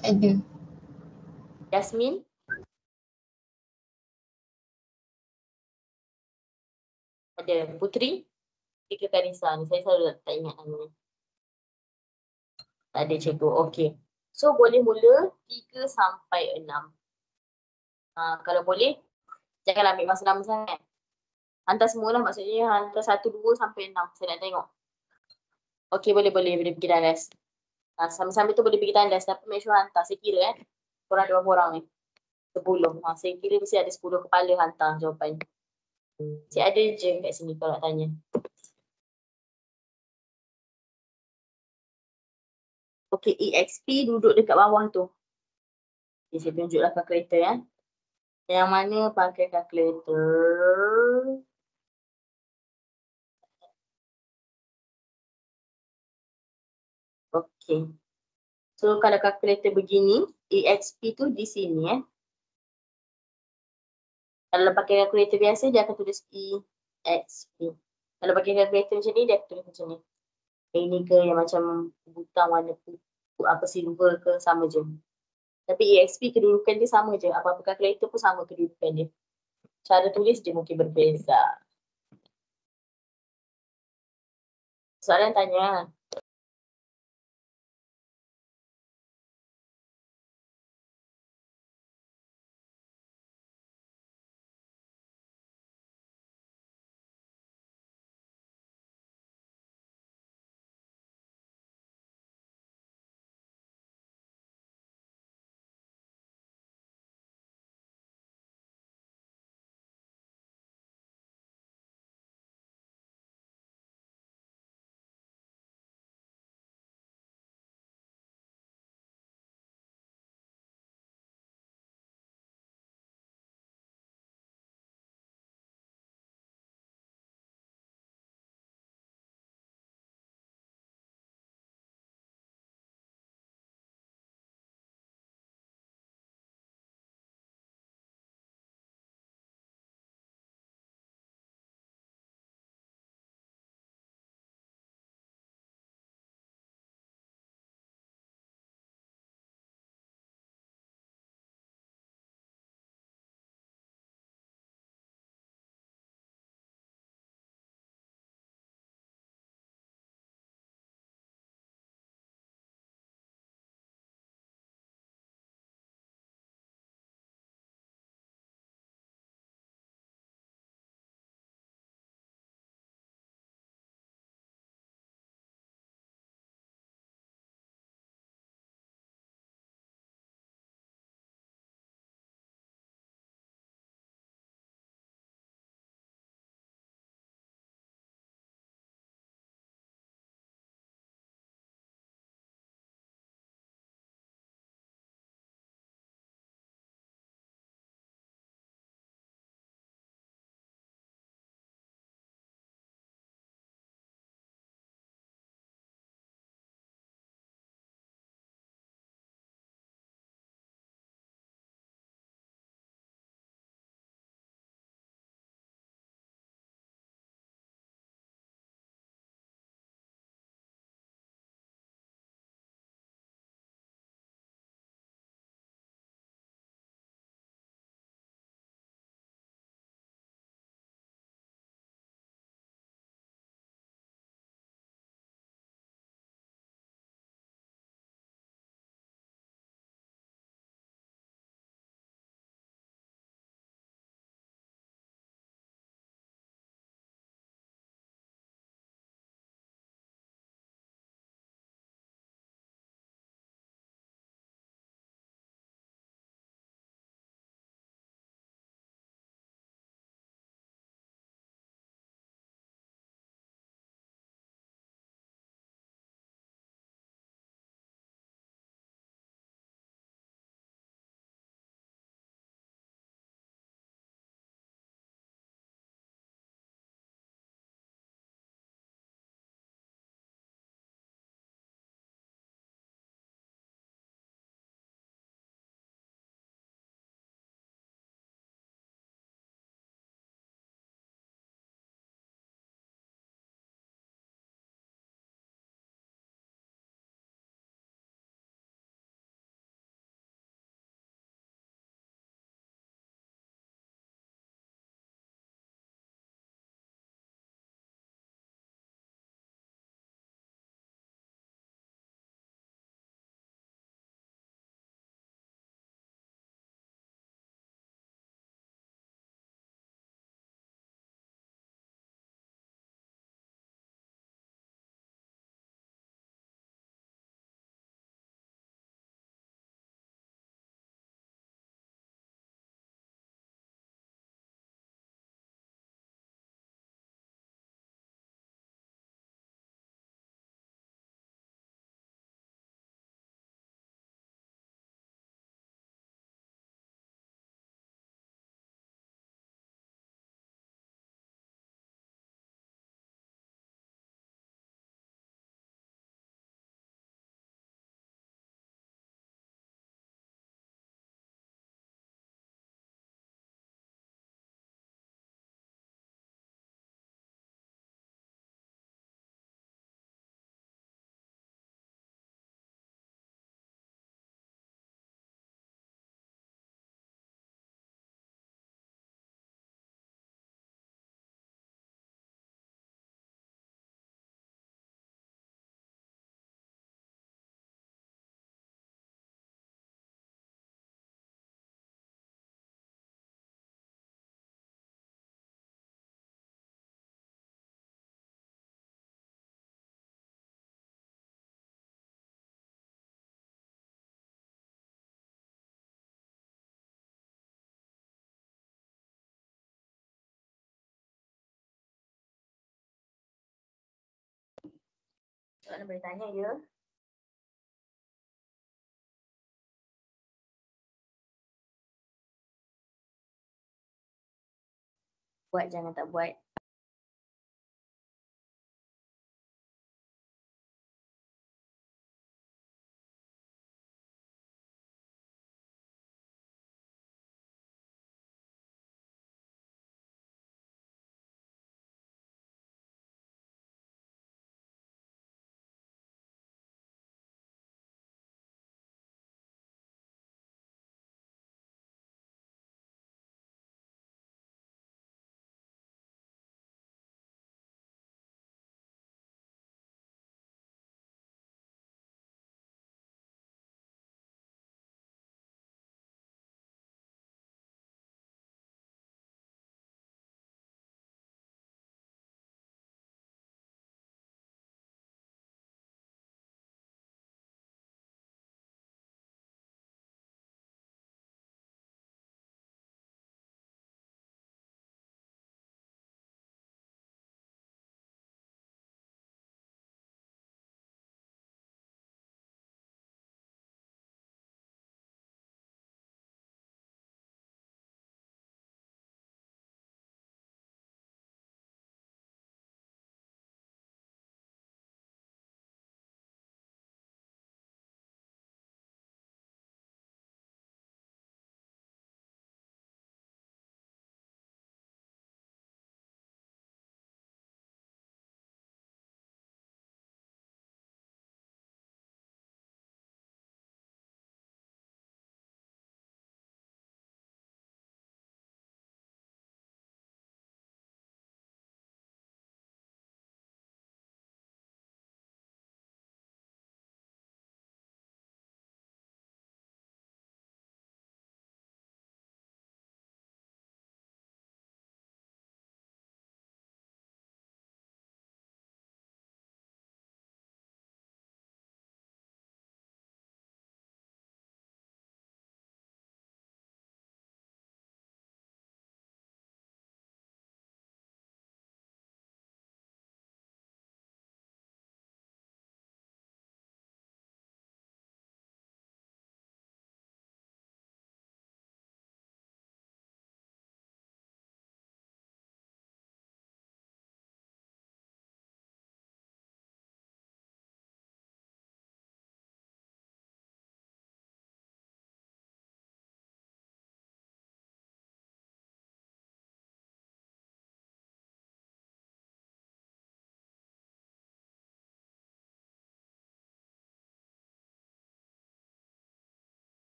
Tak ada. Yasmin? Ada. Putri? Tiga Karisa ni. Saya selalu tak ingat nama ni. Tak ada cikgu. Okey. So boleh mula 3 sampai 6. Kalau boleh, jangan ambil masa lama sangat. Hantar semua lah, maksudnya hantar 1, 2 sampai 6. Saya nak tengok. Okey, boleh pergi tandas. Sambil-sambil tu boleh pergi tandas. Tapi make sure hantar. Saya kira korang ada berapa orang ni? 10. Saya kira mesti ada 10 kepala hantar jawapan. Saya ada je kat sini kalau nak tanya. Okey, EXP duduk dekat bawah tu. Okay, saya tunjuklah kalkulator . Yang mana pakai kalkulator? Okey. So kalau kalkulator begini, EXP tu di sini . Kalau pakai kalkulator biasa, dia akan tulis EXP. Kalau pakai kalkulator macam ni, dia akan tulis macam ni. Ini ke yang macam butang warna apa silver ke, sama je. Tapi EXP kedudukan dia sama je. Apa-apa kalkulator pun sama kedudukan dia. Cara tulis dia mungkin berbeza. Soalan tanya. soalan boleh tanya je. Buat jangan tak buat.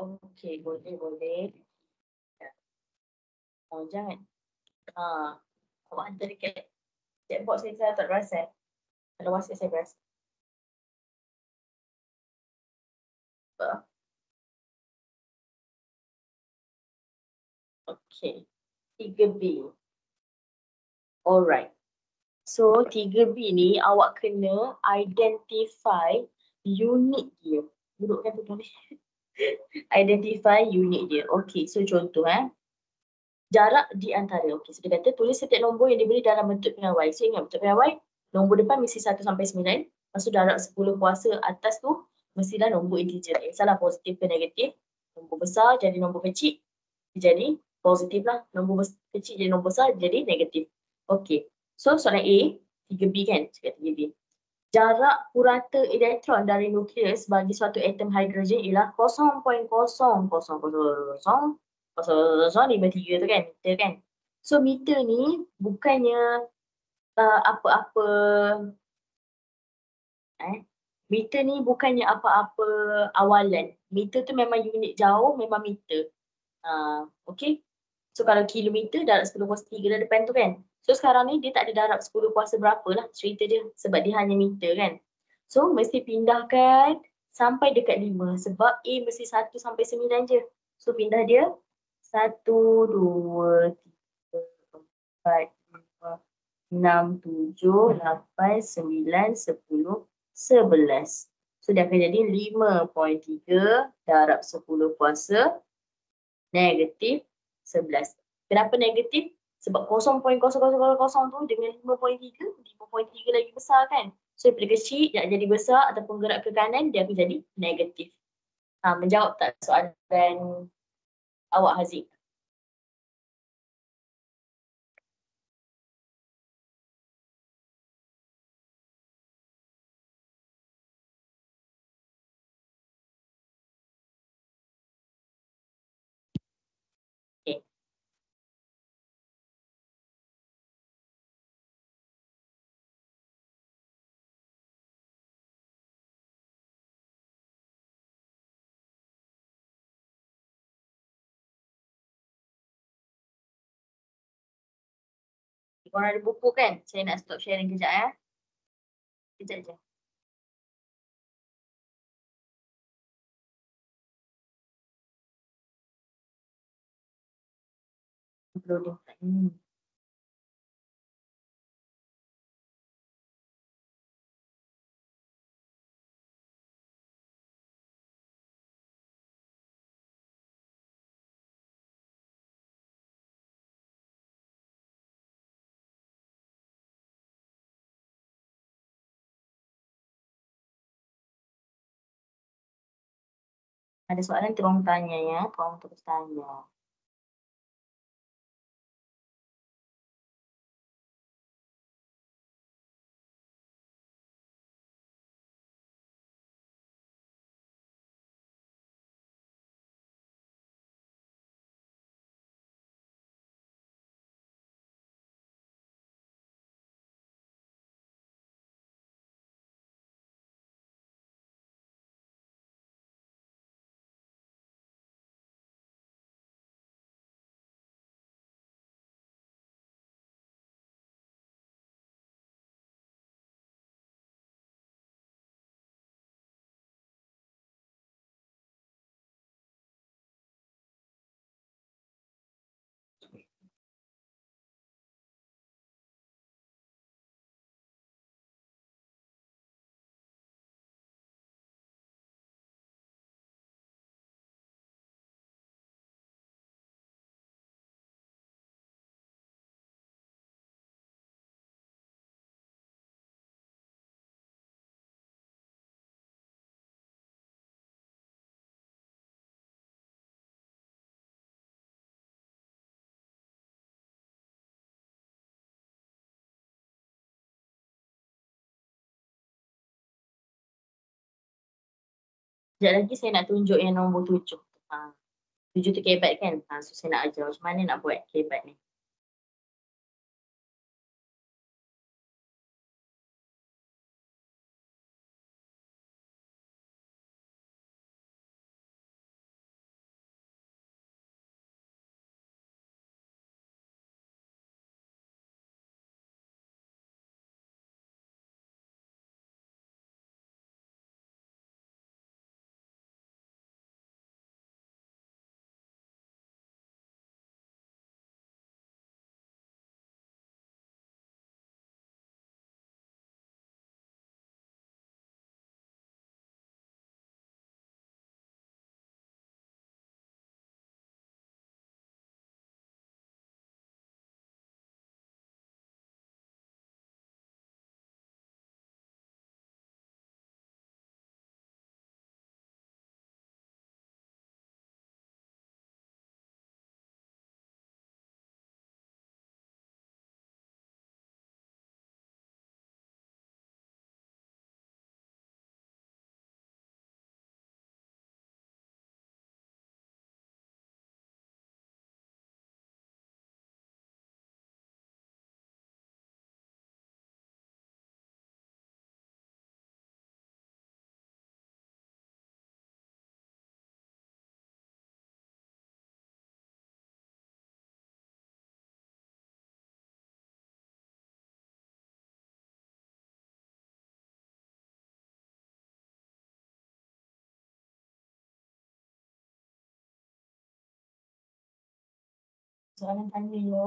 Okey, boleh. Oh, jangan. Awak hantar dekat chatbox saya tak perasan. Kalau WhatsApp saya perasan. Okey. 3B. Alright. So 3B ni awak kena identify unit dia. Dudukkan tu tulis. Identify unit dia. Okey, so contoh jarak di antara. Okey, so dia kata tulis setiap nombor yang diberi dalam bentuk pengawai. So ingat bentuk pengawai, nombor depan mesti 1 sampai 9. Lepas tu darab 10 kuasa atas tu mestilah nombor integer. Salah positif ke negatif. Nombor besar jadi nombor kecil jadi positif lah. Nombor kecil jadi nombor besar jadi negatif. Okey. So soalan A, 3B kan? Cakap 3B. Jarak purata elektron dari nukleus bagi suatu atom hidrogen ialah 0.00000053 tu kan, meter kan. So meter ni bukannya apa-apa meter ni bukannya apa-apa awalan. Meter tu memang unit jauh, memang meter. Okay. So kalau kilometer darab 10 kuasa 3 dah depan tu kan. So sekarang ni dia tak ada darab 10 kuasa berapa lah cerita dia. Sebab dia hanya meter kan. So mesti pindahkan sampai dekat 5. Sebab A mesti 1 sampai 9 je. So pindah dia 1, 2, 3, 4, 5, 6, 7, 8, 9, 10, 11. So dia akan jadi 5.3 darab 10 kuasa negatif 11. Kenapa negatif? Sebab 0.0000 tu dengan 5.3, 5.3 lagi besar kan? So daripada kecil dia jadi besar ataupun gerak ke kanan dia akan jadi negatif. Menjawab tak soalan awak Haziq? Okay. Korang ada buku kan? Saya nak stop sharing kejap ya. Kejap je. Uploading. Ada soalan tolong tanya ya. Tolong terus tanya. Sekejap lagi saya nak tunjuk yang nombor 7. 7 tu kebat kan? So saya nak ajar macam mana nak buat kebat ni. soalan tanya ya.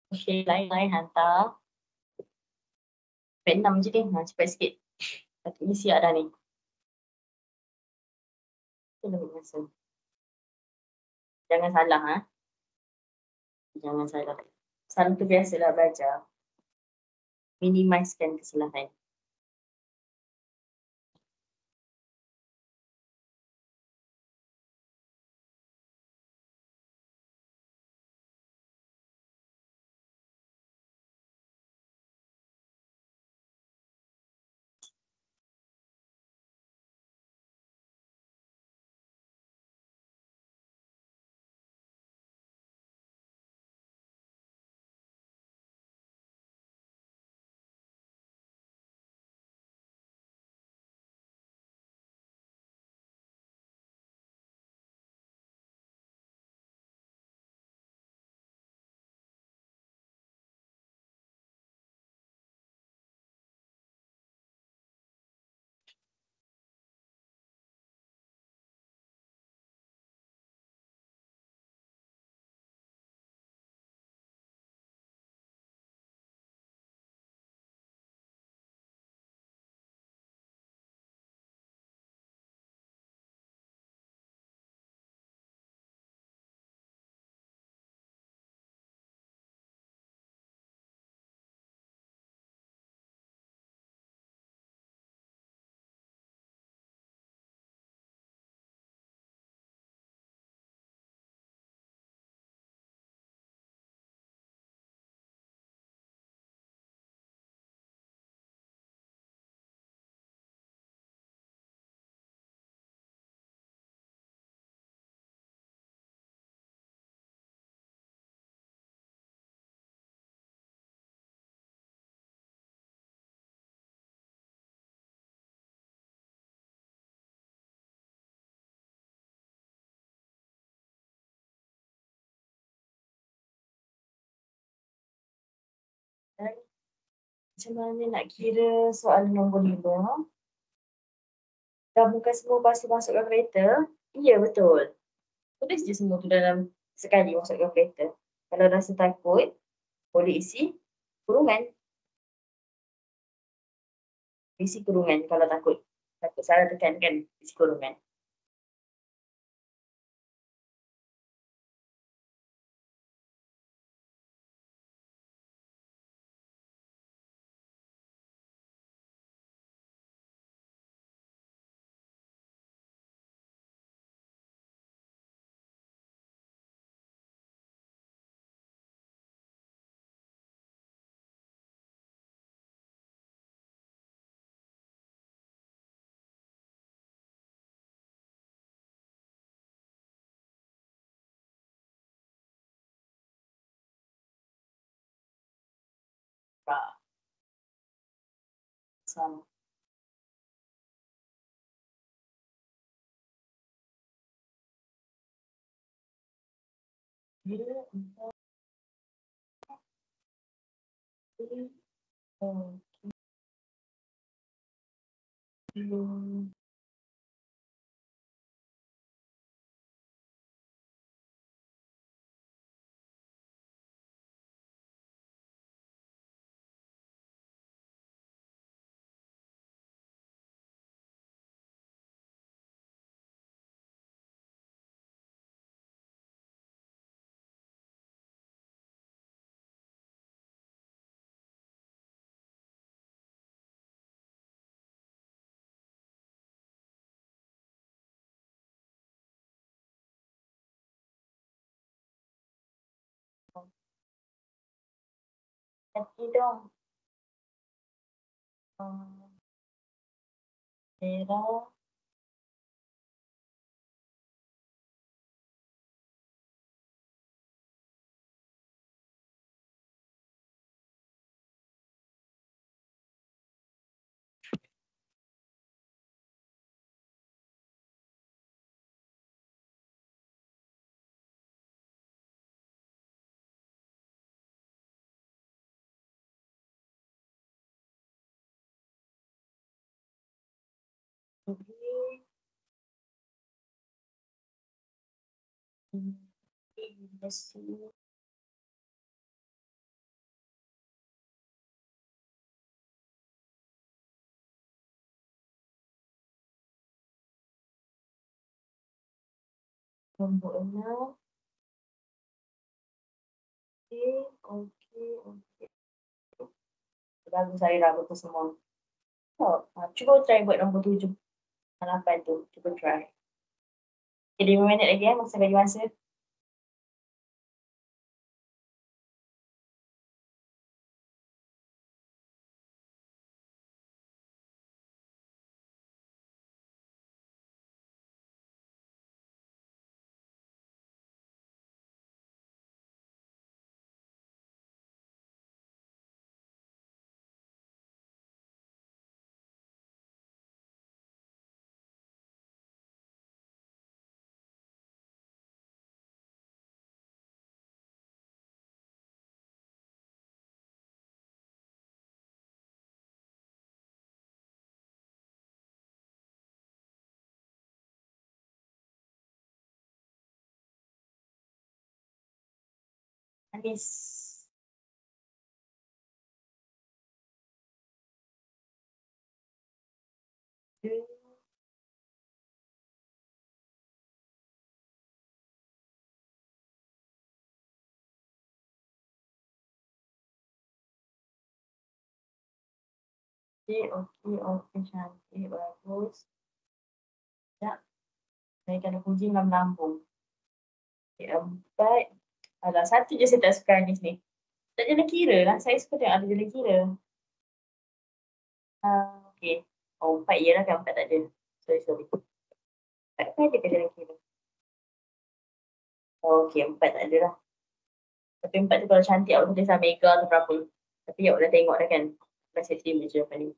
Okay, lain-lain hantar. Sampai 6 je ni, cepat sikit. Patutnya siap dah ni. Tunggu masa. Jangan salah Jangan salah. Salah tu biasalah belajar. Minimizekan kesalahan. Dan macam mana nak kira soalan nombor 5? Gabungkan semua lepas tu masukkan kereta? Ya, betul. Tulis je semua tu dalam sekali masukkan kereta. Kalau rasa takut, boleh isi kurungan. Isi kurungan kalau takut. Takut salah tekan kan, isi kurungan. Sama. Bila 4 Hati dong. Merah. Ini. Ini sih. Nombor 6. Okey. Bagus, saya dah betul semua. Cuba try buat nombor 7 dan 8 tu. Cuba try. Okay, 5 minit lagi masa bagi masa. Habis. Okey, cantik, bagus. Sekejap, saya kena puji dengan melambung. Okay, 4. Alah, satu je saya tak suka Anis ni. Tak jalan kira lah, saya suka tengok ada jalan kira. Okay. 4 je lah kan, 4 tak ada. Sorry. 4 kan ada ke jalan kira? Okay, 4 tak ada lah. Tapi 4 tu kalau cantik, awak tulis lah Mega tu berapa. Tapi awak dah tengok dah kan. Masih terima je jawapan ni.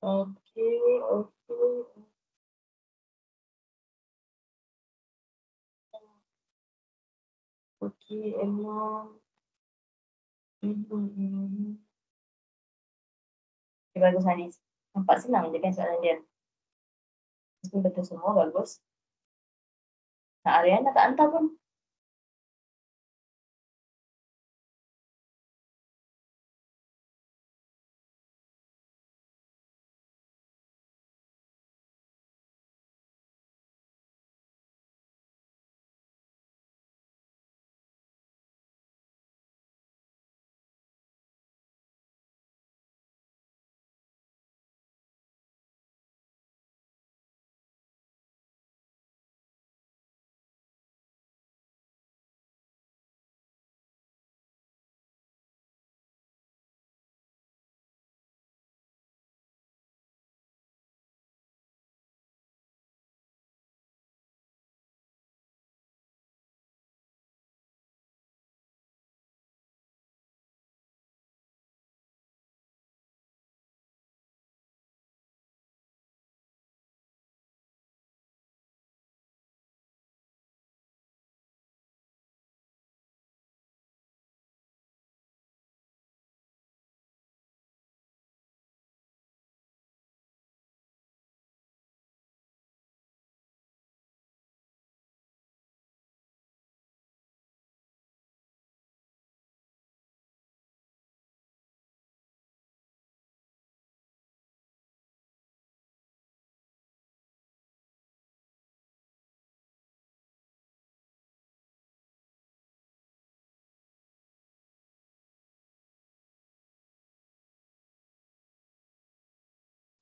Okay. Okay, Emma. Okay, bagus Hanis. Nampak senang je kan soalan dia. Mesti betul semua, bagus. Nak Ariana tak hantar pun.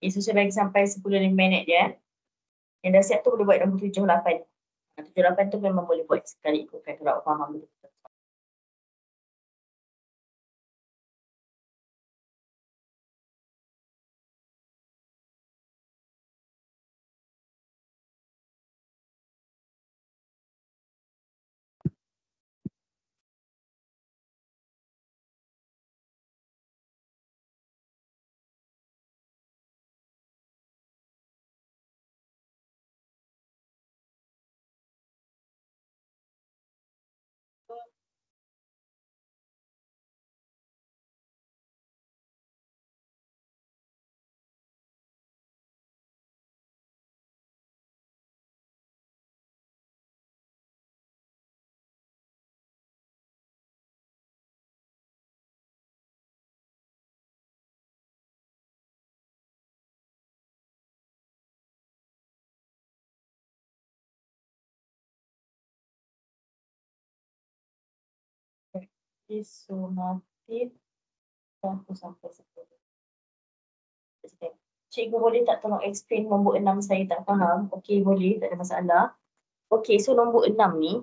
Okay, Susu bagi sampai 10 minit je. Yang dah siap tu boleh buat nombor 7, 8. 7, 8 tu memang boleh buat sekali ikutkan kalau awak faham betul. Isonatif 1 sampai 10. Cikgu boleh tak tolong explain nombor 6 saya tak faham? Okey, boleh, tak ada masalah. Okey, so nombor 6 ni,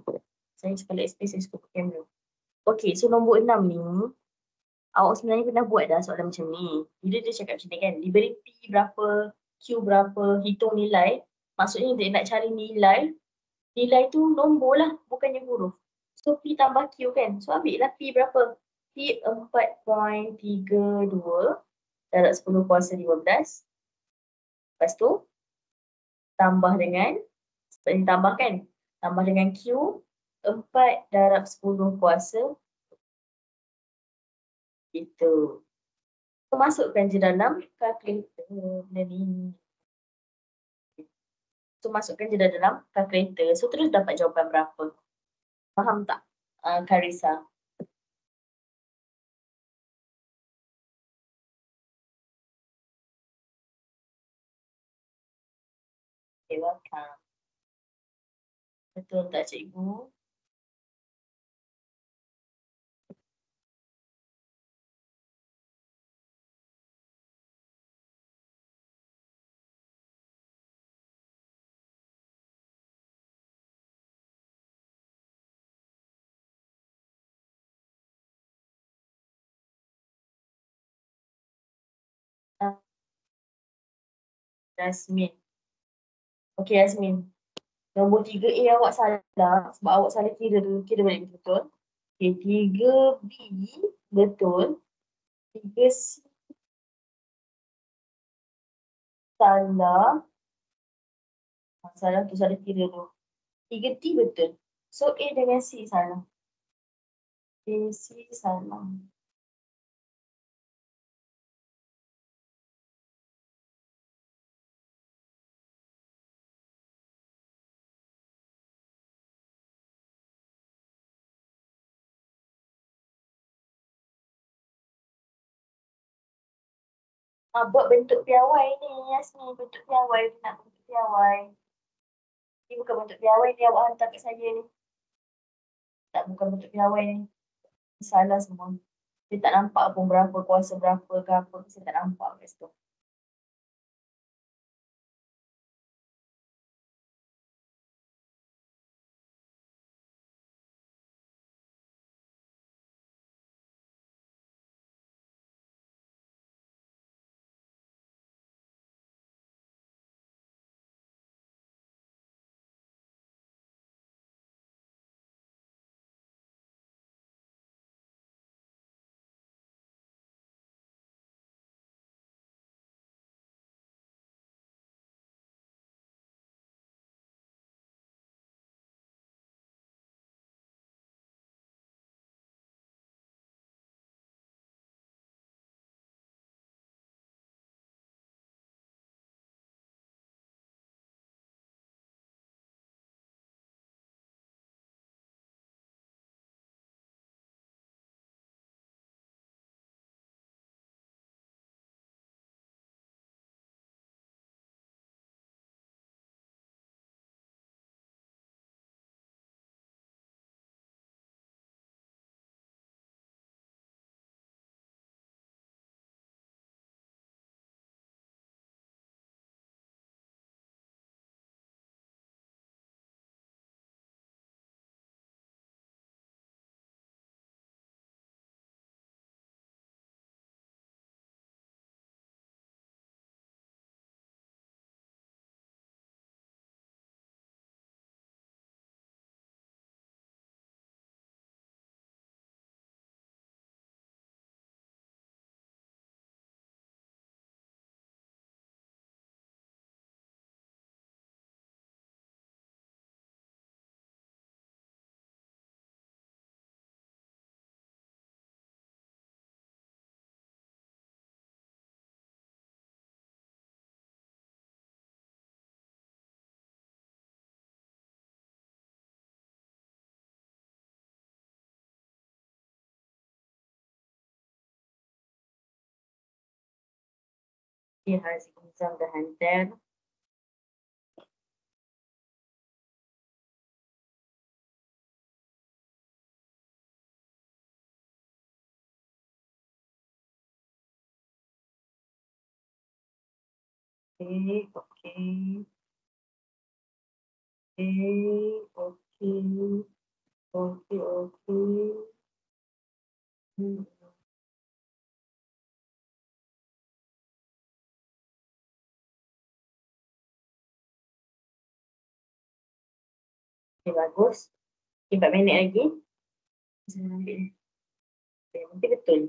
saya sekali explain, saya suka pakai kamera. Okey, so nombor 6 ni, awak sebenarnya pernah buat dah soalan macam ni. Bila dia cakap macam ni kan, diberi P berapa, Q berapa, hitung nilai. Maksudnya dia nak cari nilai, nilai tu nombor lah, bukannya huruf. So P tambah Q kan, so ambil lah P berapa. P 4.32 darab 10 kuasa 15. Lepas tu, tambah dengan, seperti tambah kan, tambah dengan Q, 4 darab 10 kuasa. Itu. So, masukkan je dalam kalkulator. Ni. So, masukkan je dalam kalkulator. So, terus dapat jawapan berapa. Faham tak, Karisa? Okay, welcome. Betul tak, cikgu? Yasmin. Okay, Yasmin. Nombor 3A awak salah sebab awak salah kira dulu. Kira balik betul. Okay, 3B betul. 3C salah. Salah tu salah kira dulu. 3D betul. So A dengan C salah. A, C salah. Buat bentuk piawai ni, Yasmin. Bentuk piawai. Nak bentuk piawai. Ni bukan bentuk piawai ni awak hantar kat saya ni. Tak, bukan bentuk piawai ni. Salah semua. Dia tak nampak pun berapa kuasa berapa ke apa. Saya tak nampak kat situ. Okey, Haziq Nizam dah hantar. Okey, okey. Okey, okey, okey. Hmm. Okey, bagus. 4 minit lagi. Saya ambil ni. Okey, nanti betul.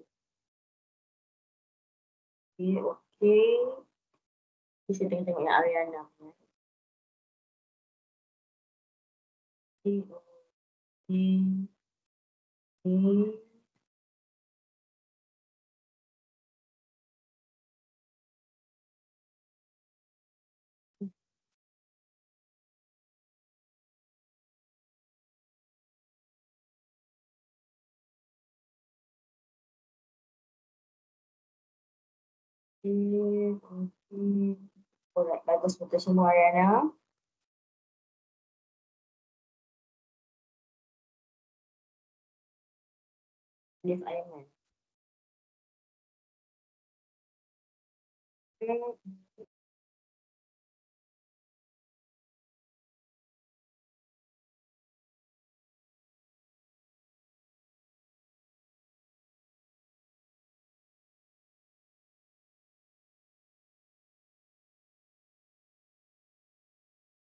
Okey, okey. Saya tengah tengok yang Ariana. Okey, okey. Okey. Okey, okey. Alright, bagus betul semua Ariana. Alif Aiman.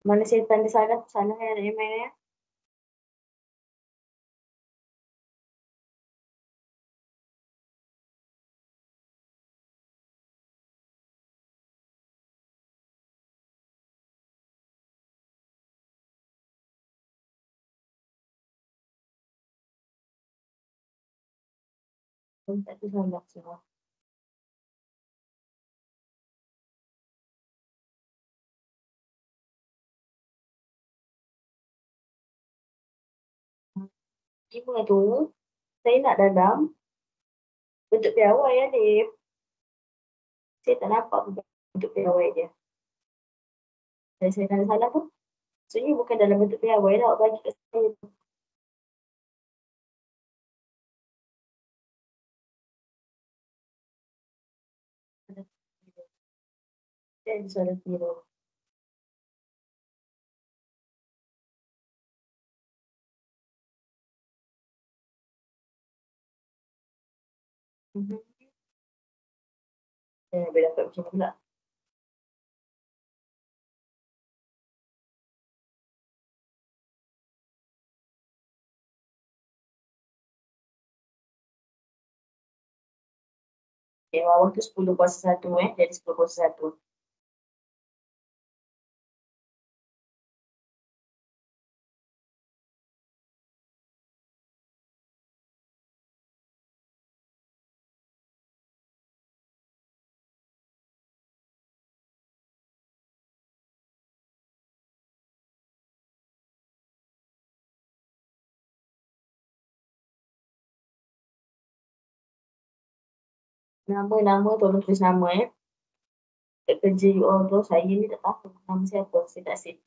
Mana saya tanda salah ya nak main ya? Tak tu salah semua. Lima tu, saya nak dalam bentuk piawai ya, Alif. Saya tak nampak bentuk piawai dia. Dan saya tanda salah tu. Maksudnya bukan dalam bentuk piawai lah, awak bagi kat saya tu. Dan suara biru. Saya boleh dapat macam tu pula. Okay, bawah tu 10/1 jadi 10/1. Nama tolong tulis nama ya. Kerja you all tu saya ni tak tahu nama siapa, saya tak save.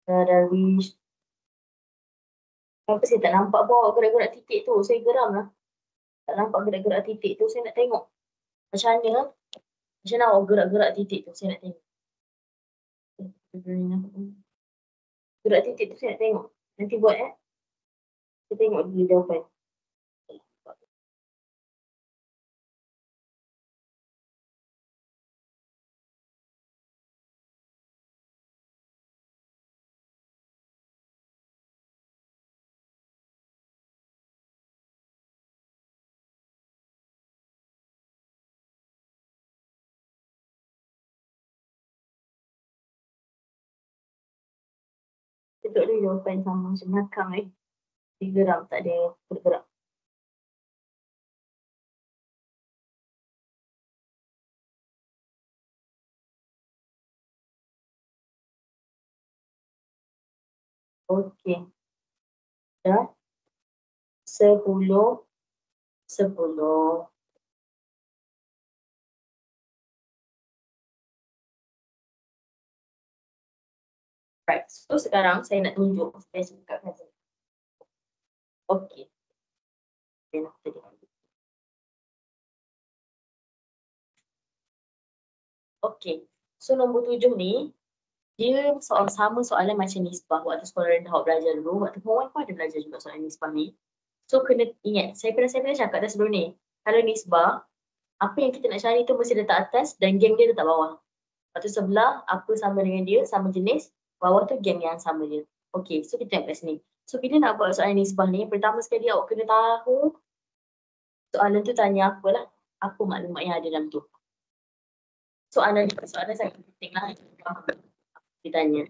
Darwish. Kenapa saya tak nampak bawa gerak-gerak titik tu? Saya geram lah. Tak nampak gerak-gerak titik tu, saya nak tengok. Macam mana? Macam mana awak gerak-gerak titik tu? Saya nak tengok. Gerak titik tu saya nak tengok. Nanti buat Saya tengok dulu jawapan. Tengok dulu jawapan sama macam belakang Dia geram, tak ada bergerak. Okey. dah 10. Right, so sekarang saya nak tunjuk. Saya cakapkan. Okey. Saya nak tunjuk. Okey, so nombor 7 ni, dia sama soalan macam nisbah. Waktu sekolah rendah awak belajar dulu, waktu form 1 pun ada belajar juga soalan nisbah ni. So kena ingat, saya pernah cakap dah sebelum ni, kalau nisbah, apa yang kita nak cari tu mesti letak atas dan geng dia letak bawah. Lepas tu sebelah, apa sama dengan dia, sama jenis, bawah tu geng yang sama dia. Okey, so kita tengok kat sini. So bila nak buat soalan nisbah ni, pertama sekali awak kena tahu soalan tu tanya apa lah, apa maklumat yang ada dalam tu. Soalan sangat penting lah. Dia tanya.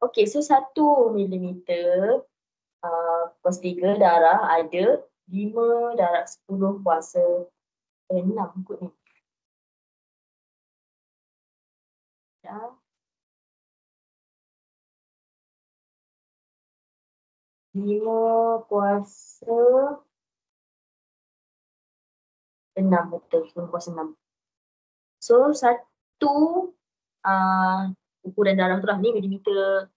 Okey, so 1 milimeter pos 3 darah ada 5 darab 10 kuasa 6 kot ni. Ya. 5 kuasa 6, betul. 5 kuasa 6. So, 1 ukuran darah tu lah ni milimeter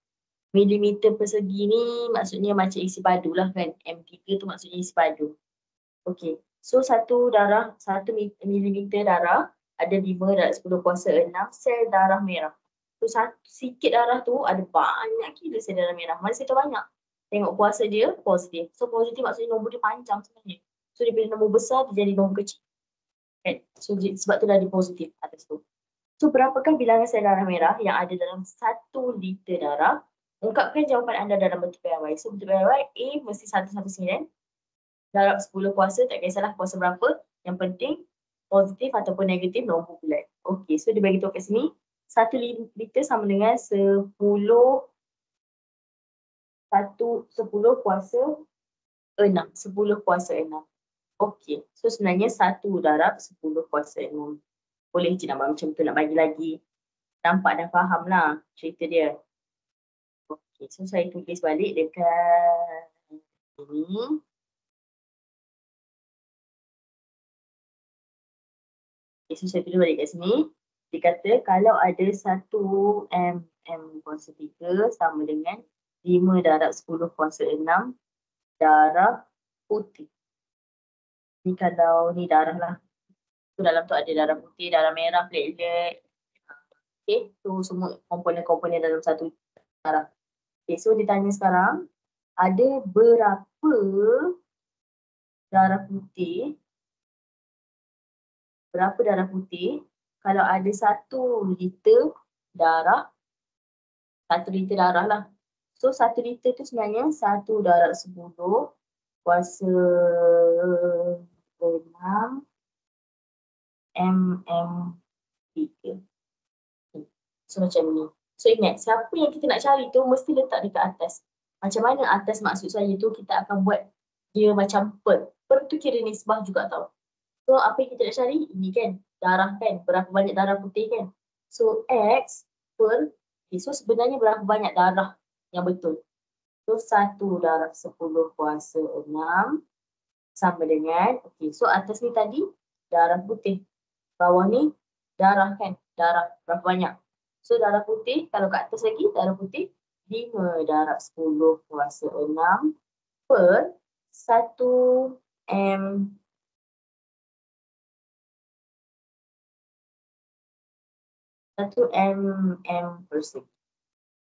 persegi ni maksudnya macam isi padu lah kan. M3 tu maksudnya isi padu. Okey. So 1 milimeter darah ada 5 darab 10 kuasa 6 sel darah merah. So sikit darah tu ada banyak gila sel darah merah. Mana saya tahu banyak. Tengok kuasa dia positif. So positif maksudnya nombor dia panjang sebenarnya. So daripada nombor besar dia jadi nombor kecil. Kan? So sebab tu dah ada positif atas tu. So berapakah bilangan sel darah merah yang ada dalam 1 liter darah? Ungkapkan jawapan anda dalam bentuk PRY. So bentuk PRY A mesti 119 darab 10 kuasa, tak kisahlah kuasa berapa. Yang penting positif ataupun negatif nombor bulat. Okey, so dia bagi tahu kat sini 1 liter sama dengan 10 kuasa 6. 10 kuasa 6. Okey, so sebenarnya 1 darab 10 kuasa 6. Boleh je nak buat macam tu, nak bagi lagi. Nampak dan faham lah cerita dia. Okey, so saya tulis balik dekat ini. Okay, so saya tulis balik kat sini. Dia kata kalau ada 1 mm kuasa 3 sama dengan 5 darab 10 kuasa 6 darah putih. Ni kalau ni darah lah. So dalam tu ada darah putih, darah merah, platelet. Okay, tu semua komponen-komponen dalam satu darah. Okay, so dia tanya sekarang, ada berapa darah putih? Berapa darah putih kalau ada 1 liter darah? 1 liter darah lah. So 1 liter tu sebenarnya 1 darab 10 kuasa 6 mm3. So macam ni. So ingat, siapa yang kita nak cari tu mesti letak dekat atas. Macam mana atas maksud saya tu, kita akan buat dia macam per. Per tu kira nisbah juga tau. So apa yang kita nak cari? Ini kan, darah kan. Berapa banyak darah putih kan. So X per, okay, so sebenarnya berapa banyak darah yang betul. So 1 darab 10 kuasa 6 sama dengan, okay, so atas ni tadi darah putih. Bawah ni darah kan, darah berapa banyak. So darah putih, kalau kat atas lagi darah putih 5 darab 10 kuasa 6 per 1 mm persegi.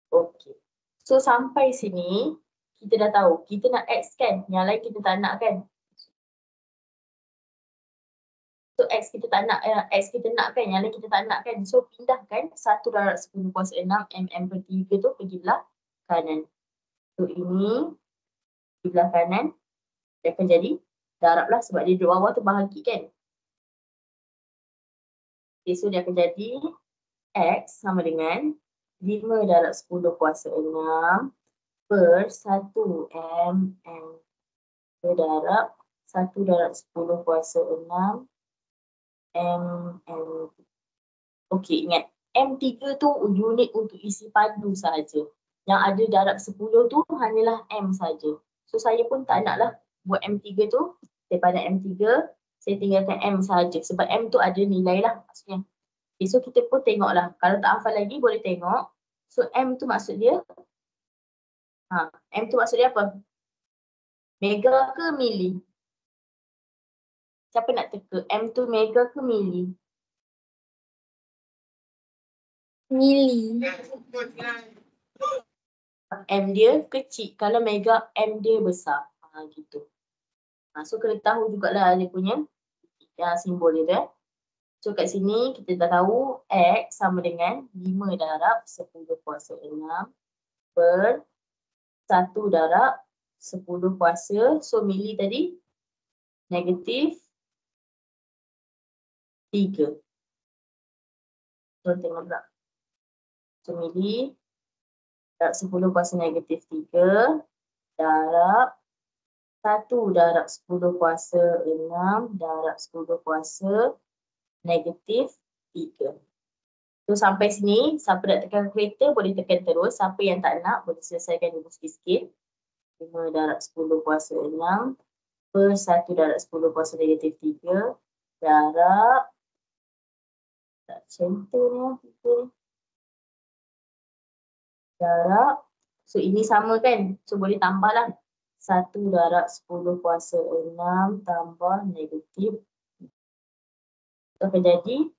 Okey. So sampai sini kita dah tahu. Kita nak X kan, yang lain kita tak nak kan. So X kita tak nak, X kita nak kan, yang lain kita tak nak kan. So pindahkan 1 darab 10 kuasa 6 mm/3 tu pergi belah kanan. So ini di belah kanan dia akan jadi darab lah sebab dia duduk bawah tu bahagi kan. Okay, so dia akan jadi X sama dengan 5 darab 10 kuasa 6 per 1 mm darab 1 darab 10 kuasa 6 mm. Okey, ingat M3 tu unit untuk isi padu sahaja. Yang ada darab 10 tu hanyalah M saja. So saya pun tak nak lah buat M3 tu. Daripada M3, saya tinggalkan M sahaja. Sebab M tu ada nilai lah maksudnya. Okay, so kita pun tengok lah. Kalau tak hafal lagi boleh tengok. So M tu maksud dia, M tu maksud dia apa? Mega ke mili? Siapa nak teka? M tu mega ke mili? Mili. M dia kecil. Kalau mega, M dia besar. Gitu. So kena tahu jugalah dia punya simbol dia tu. So kat sini kita dah tahu X sama dengan 5 darab 10 kuasa 6 per 1 darab 10 kuasa. So mili tadi negatif 3. So tengok pula. So mili darab 10 kuasa negatif 3 darab 1 darab 10 kuasa 6 darab 10 kuasa negatif 3. So sampai sini, siapa nak tekan kalkulator boleh tekan terus. Siapa yang tak nak boleh selesaikan dulu sikit-sikit. 5 darab 10 kuasa 6 per 1 darab 10 kuasa negatif 3 darab tak centernya darab. So ini sama kan? So boleh tambah lah. 1 darab 10 kuasa 6 tambah negatif. So akan jadi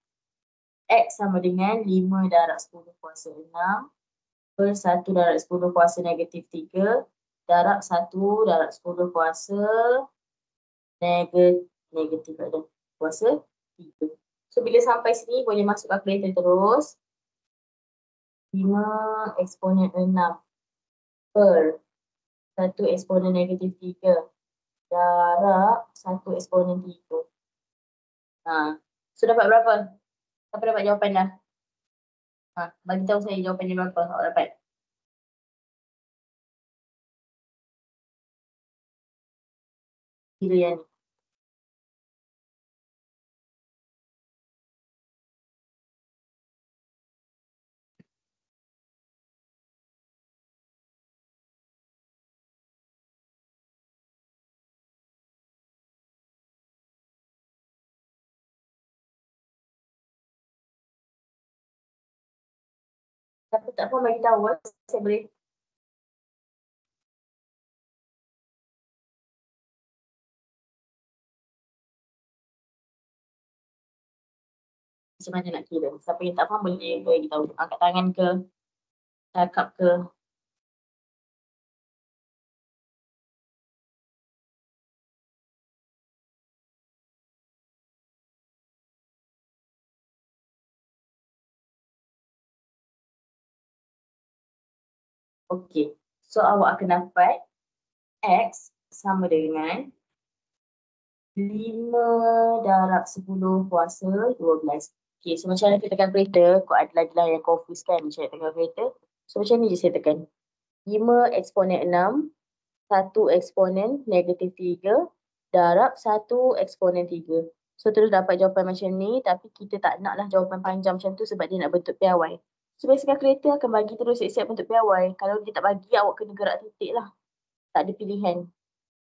X sama dengan 5 darab 10 kuasa 6 per 1 darab 10 kuasa negatif 3 darab 1 darab 10 kuasa negatif ada kuasa 3. So bila sampai sini boleh masuk kalkulator terus. 5 eksponen 6 per 1 eksponen negatif 3 darab 1 eksponen 3. So dapat berapa? Siapa dapat jawapan dah? Bagi tahu saya jawapan dia berapa awak dapat. Kira yang ni. Siapa tak faham bagi tahu, saya boleh. Macam mana nak kira? Siapa yang tak faham boleh bagi tahu. Angkat tangan ke? Cakap ke? Okey. So awak akan dapat X sama dengan 5 darab 10 kuasa 12. Okey, so macam mana kita tekan kalkulator? Kau adalah yang confuse kan macam tekan kalkulator. So macam ni je saya tekan. 5 eksponen 6, 1 eksponen negatif 3 darab 1 eksponen 3. So terus dapat jawapan macam ni, tapi kita tak naklah jawapan panjang macam tu sebab dia nak bentuk piawai. So biasa kalkulator akan bagi terus siap-siap bentuk piawai. Kalau dia tak bagi, awak kena gerak titik lah. Tak ada pilihan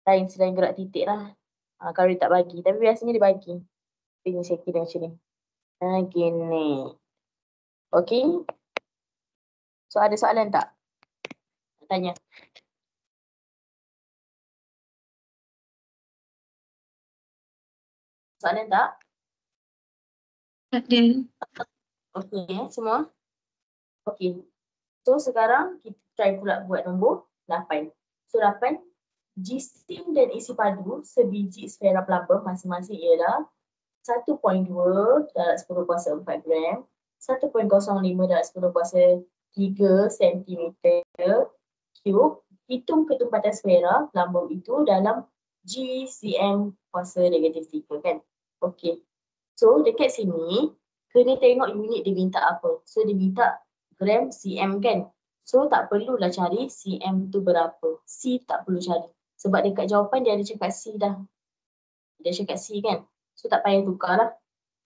lain selain gerak titik lah. Kalau dia tak bagi. Tapi biasanya dia bagi. Ini saya kira macam ni. Gini. Okay. So ada soalan tak? Tanya. Soalan tak? Ada. Okay semua? Okay. So sekarang kita try pula buat nombor 8. So 8, jisim dan isi padu sebiji sfera pelaba masing-masing ialah 1.2 darab 10 kuasa 4 gram, 1.05 darab 10 kuasa 3 cm cube. Hitung ketumpatan sfera pelambung itu dalam GCM kuasa negatif 3 kan. Okey. So dekat sini kena tengok unit dia minta apa. So dia minta gram cm kan. So tak perlulah cari cm tu berapa. C tak perlu cari. Sebab dekat jawapan dia ada cakap C dah. Dia cakap C kan. So tak payah tukar lah.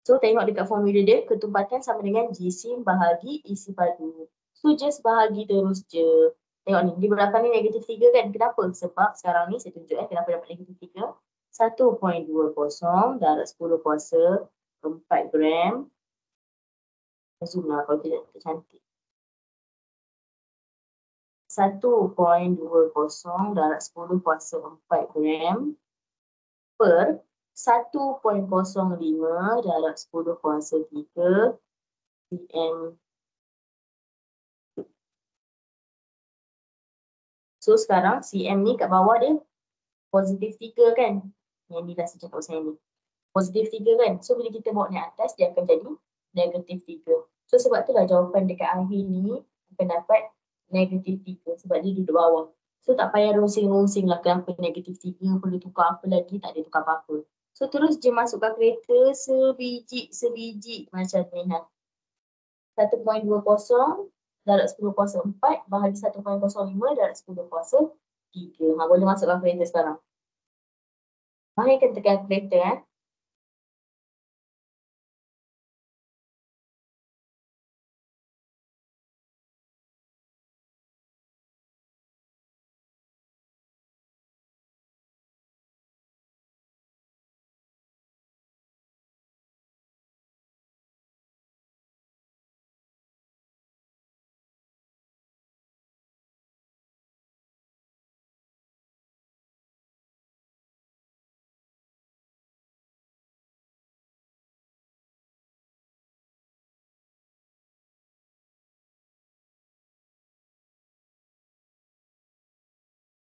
So tengok dekat formula dia, ketumpatan sama dengan jisim bahagi isi padu. So just bahagi terus je. Tengok ni, di belakang ni negatif 3 kan. Kenapa? Sebab sekarang ni saya tunjuk kenapa dapat negatif 3. 1.20 darab 10 kuasa 4 gram. Zoom lah kalau tidak cantik. 1.20 darab 10 kuasa 4 gram per 1.05 darab 10 kuasa 3 cm. So sekarang cm ni kat bawah dia positif 3 kan. Yang ni dah saya cakap pasal ni. Positif 3 kan. So bila kita bawa ni atas dia akan jadi negatif 3. So sebab tu lah jawapan dekat akhir ni akan dapat negatif 3 sebab dia duduk bawah. So tak payah rungsing-rungsing lah kenapa negatif 3, perlu tukar apa lagi, tak ada tukar apa-apa. So terus je masukkan kereta sebiji macam ni lah. 1.20 darab 10 kuasa 4 bahagi 1.05 darab 10 kuasa 3. Boleh masukkan kereta sekarang. Mari kita tekan kereta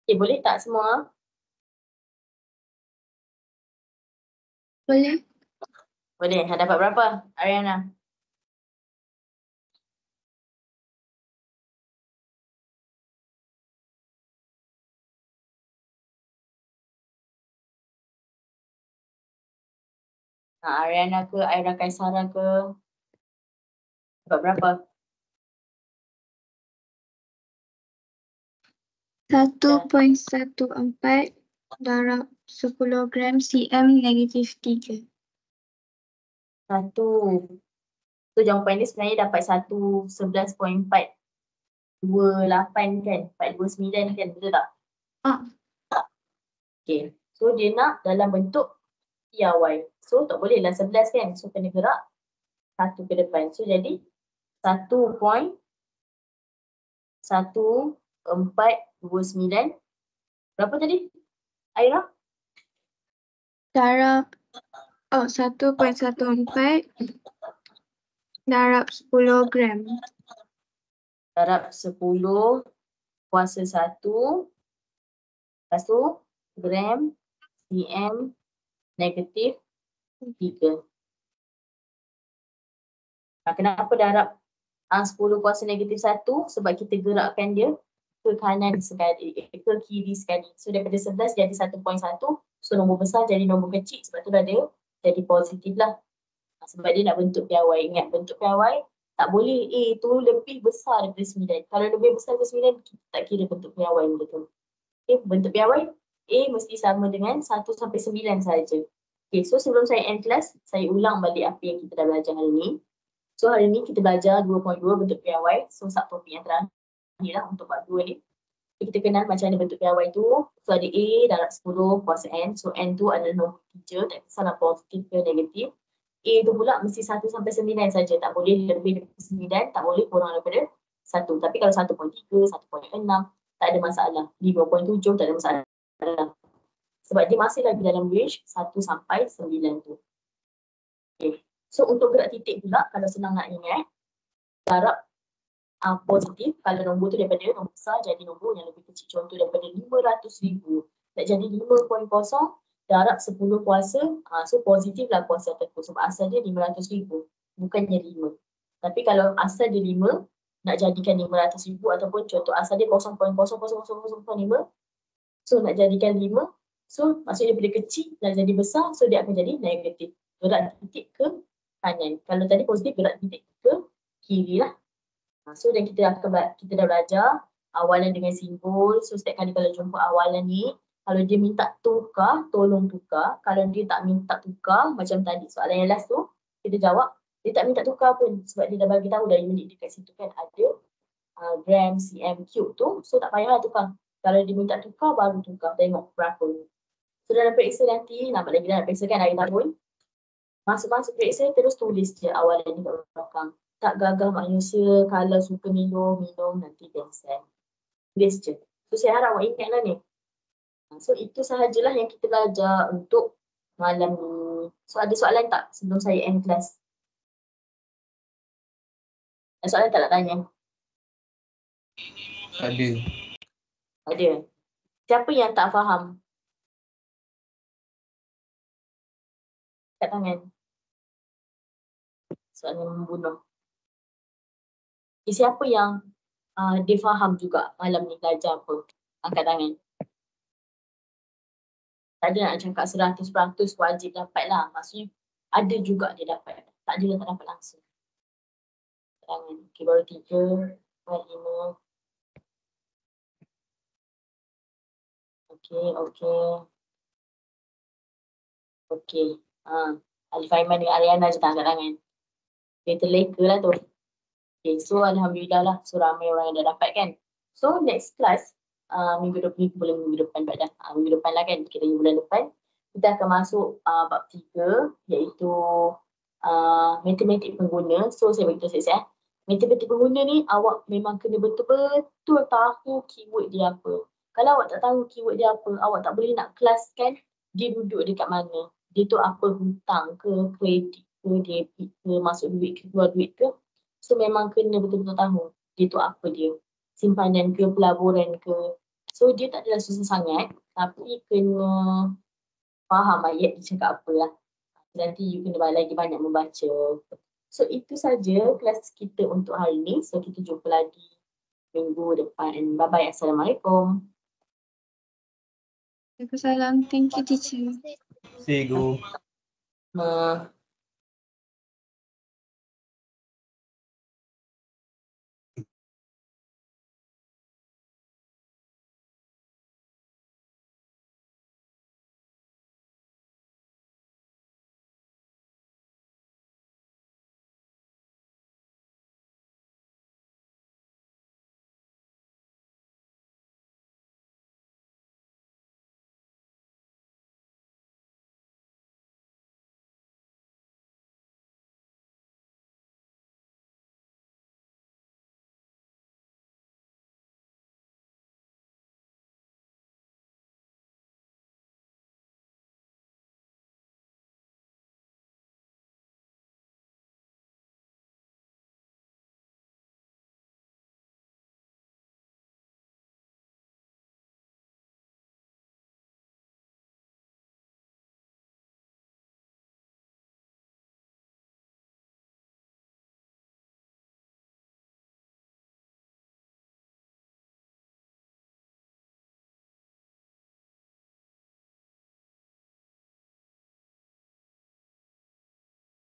Okay, boleh tak semua? Boleh? Boleh. Dapat berapa, Ariana? Ariana ke, Aira Kaisara ke? Dapat berapa? 1.14 darab 10 gram cm negatif 3. 1. So jawapan dia sebenarnya dapat 11.428 kan? 429 kan? Betul tak? Okay. So dia nak dalam bentuk PRY. So tak boleh lah 11 kan? So kena gerak 1 ke depan. So jadi 1.1429. Berapa tadi, Aira? Darab 1.14 darab 10 gram. Darab 10 kuasa 1. Lepas tu gram cm negatif 3. Kenapa darab 10 kuasa negatif 1? Sebab kita gerakkan dia ke kanan sekali, ke kiri sekali. So daripada 11 jadi 1.1. So nombor besar jadi nombor kecil. Sebab tu dah dia jadi positif lah. Sebab dia nak bentuk PRY. Ingat bentuk PRY tak boleh A tu lebih besar daripada 9. Kalau lebih besar daripada 9 kita tak kira bentuk PRY betul. Okay, bentuk PRY A mesti sama dengan 1 sampai 9 saja. Okay, so sebelum saya end class, saya ulang balik apa yang kita dah belajar hari ni. So hari ni kita belajar 2.2 bentuk PRY. So subtopik yang terakhir lah untuk part 2 ni. Kita kenal macam mana bentuk PRY tu. So ada A darab 10 kuasa N. So N tu adalah nombor 3. Tak kisahlah positif ke negatif. A tu pula mesti 1 sampai 9 saja. Tak boleh lebih daripada 9. Tak boleh kurang daripada 1. Tapi kalau 1.3, 1.6 tak ada masalah. 5.7 tak ada masalah. Sebab dia masih lagi dalam range 1 sampai 9 tu. Okay. So untuk gerak titik pula, kalau senang nak ingat, darab positif, kalau nombor tu daripada nombor besar jadi nombor yang lebih kecil. Contoh daripada 500,000 nak jadi 5.0 darab 10 kuasa. So positif lah kuasa tertentu sebab asal dia 500,000 bukannya 5. Tapi kalau asal dia 5 nak jadikan 500,000 ataupun contoh asal dia 0.00005, so nak jadikan 5, so maksudnya daripada kecil nak jadi besar, so dia akan jadi negatif. Gerak titik ke kanan. Kalau tadi positif, gerak titik ke kiri lah. So dan kita dah belajar awalan dengan simbol. So setiap kali kalau jumpa awalan ni, kalau dia minta tukar, tolong tukar. Kalau dia tak minta tukar, macam tadi soalan yang last tu, kita jawab dia tak minta tukar pun sebab dia dah bagi tahu dari minit dekat situ kan ada gram, cm, cube tu. So tak payahlah tukar. Kalau dia minta tukar, baru tukar. Tengok berapa. So dalam periksa nanti, nampak lagi dalam periksa kan hari tahun. Masuk-masuk periksa terus tulis je awalan ni kat belakang. Tak gagah manusia, kalau suka minum, nanti cancel. Tulis je. So saya harap awak ingatlah ni. So itu sahajalah yang kita belajar untuk malam ni. So ada soalan tak sebelum saya end kelas? Ada soalan tak nak tanya? Ada. Ada. Siapa yang tak faham? Kat tangan. Soalan membunuh. Siapa yang dia faham juga malam ni belajar apa? Angkat tangan. Tak ada nak cakap 100% wajib dapat lah. Maksudnya ada juga dia dapat. Tak ada yang tak dapat langsung. Tangan. Okay, baru 3, 5. Okay. Alif Aiman dengan Ariana je tak angkat tangan. Dia terleka lah tu. Okay, so Alhamdulillah lah. So ramai orang yang dah dapat kan. So next class, minggu depan pada minggu depan lah kan. Kita bulan depan. Kita akan masuk bab 3 iaitu matematik pengguna. So saya beritahu siap-siap. Matematik pengguna ni awak memang kena betul-betul tahu keyword dia apa. Kalau awak tak tahu keyword dia apa, awak tak boleh nak kelas kan dia duduk dekat mana. Dia tu apa, hutang ke, kredit ke, debit ke, masuk duit ke, keluar duit ke. So memang kena betul-betul tahu dia tu apa dia. Simpanan ke, pelaburan ke. So dia tak adalah susah sangat tapi kena faham ayat dia cakap apa lah. Nanti you kena lagi banyak membaca. So itu saja kelas kita untuk hari ni. So kita jumpa lagi minggu depan. Bye-bye. Assalamualaikum. Waalaikumsalam. Thank you, teacher. See you.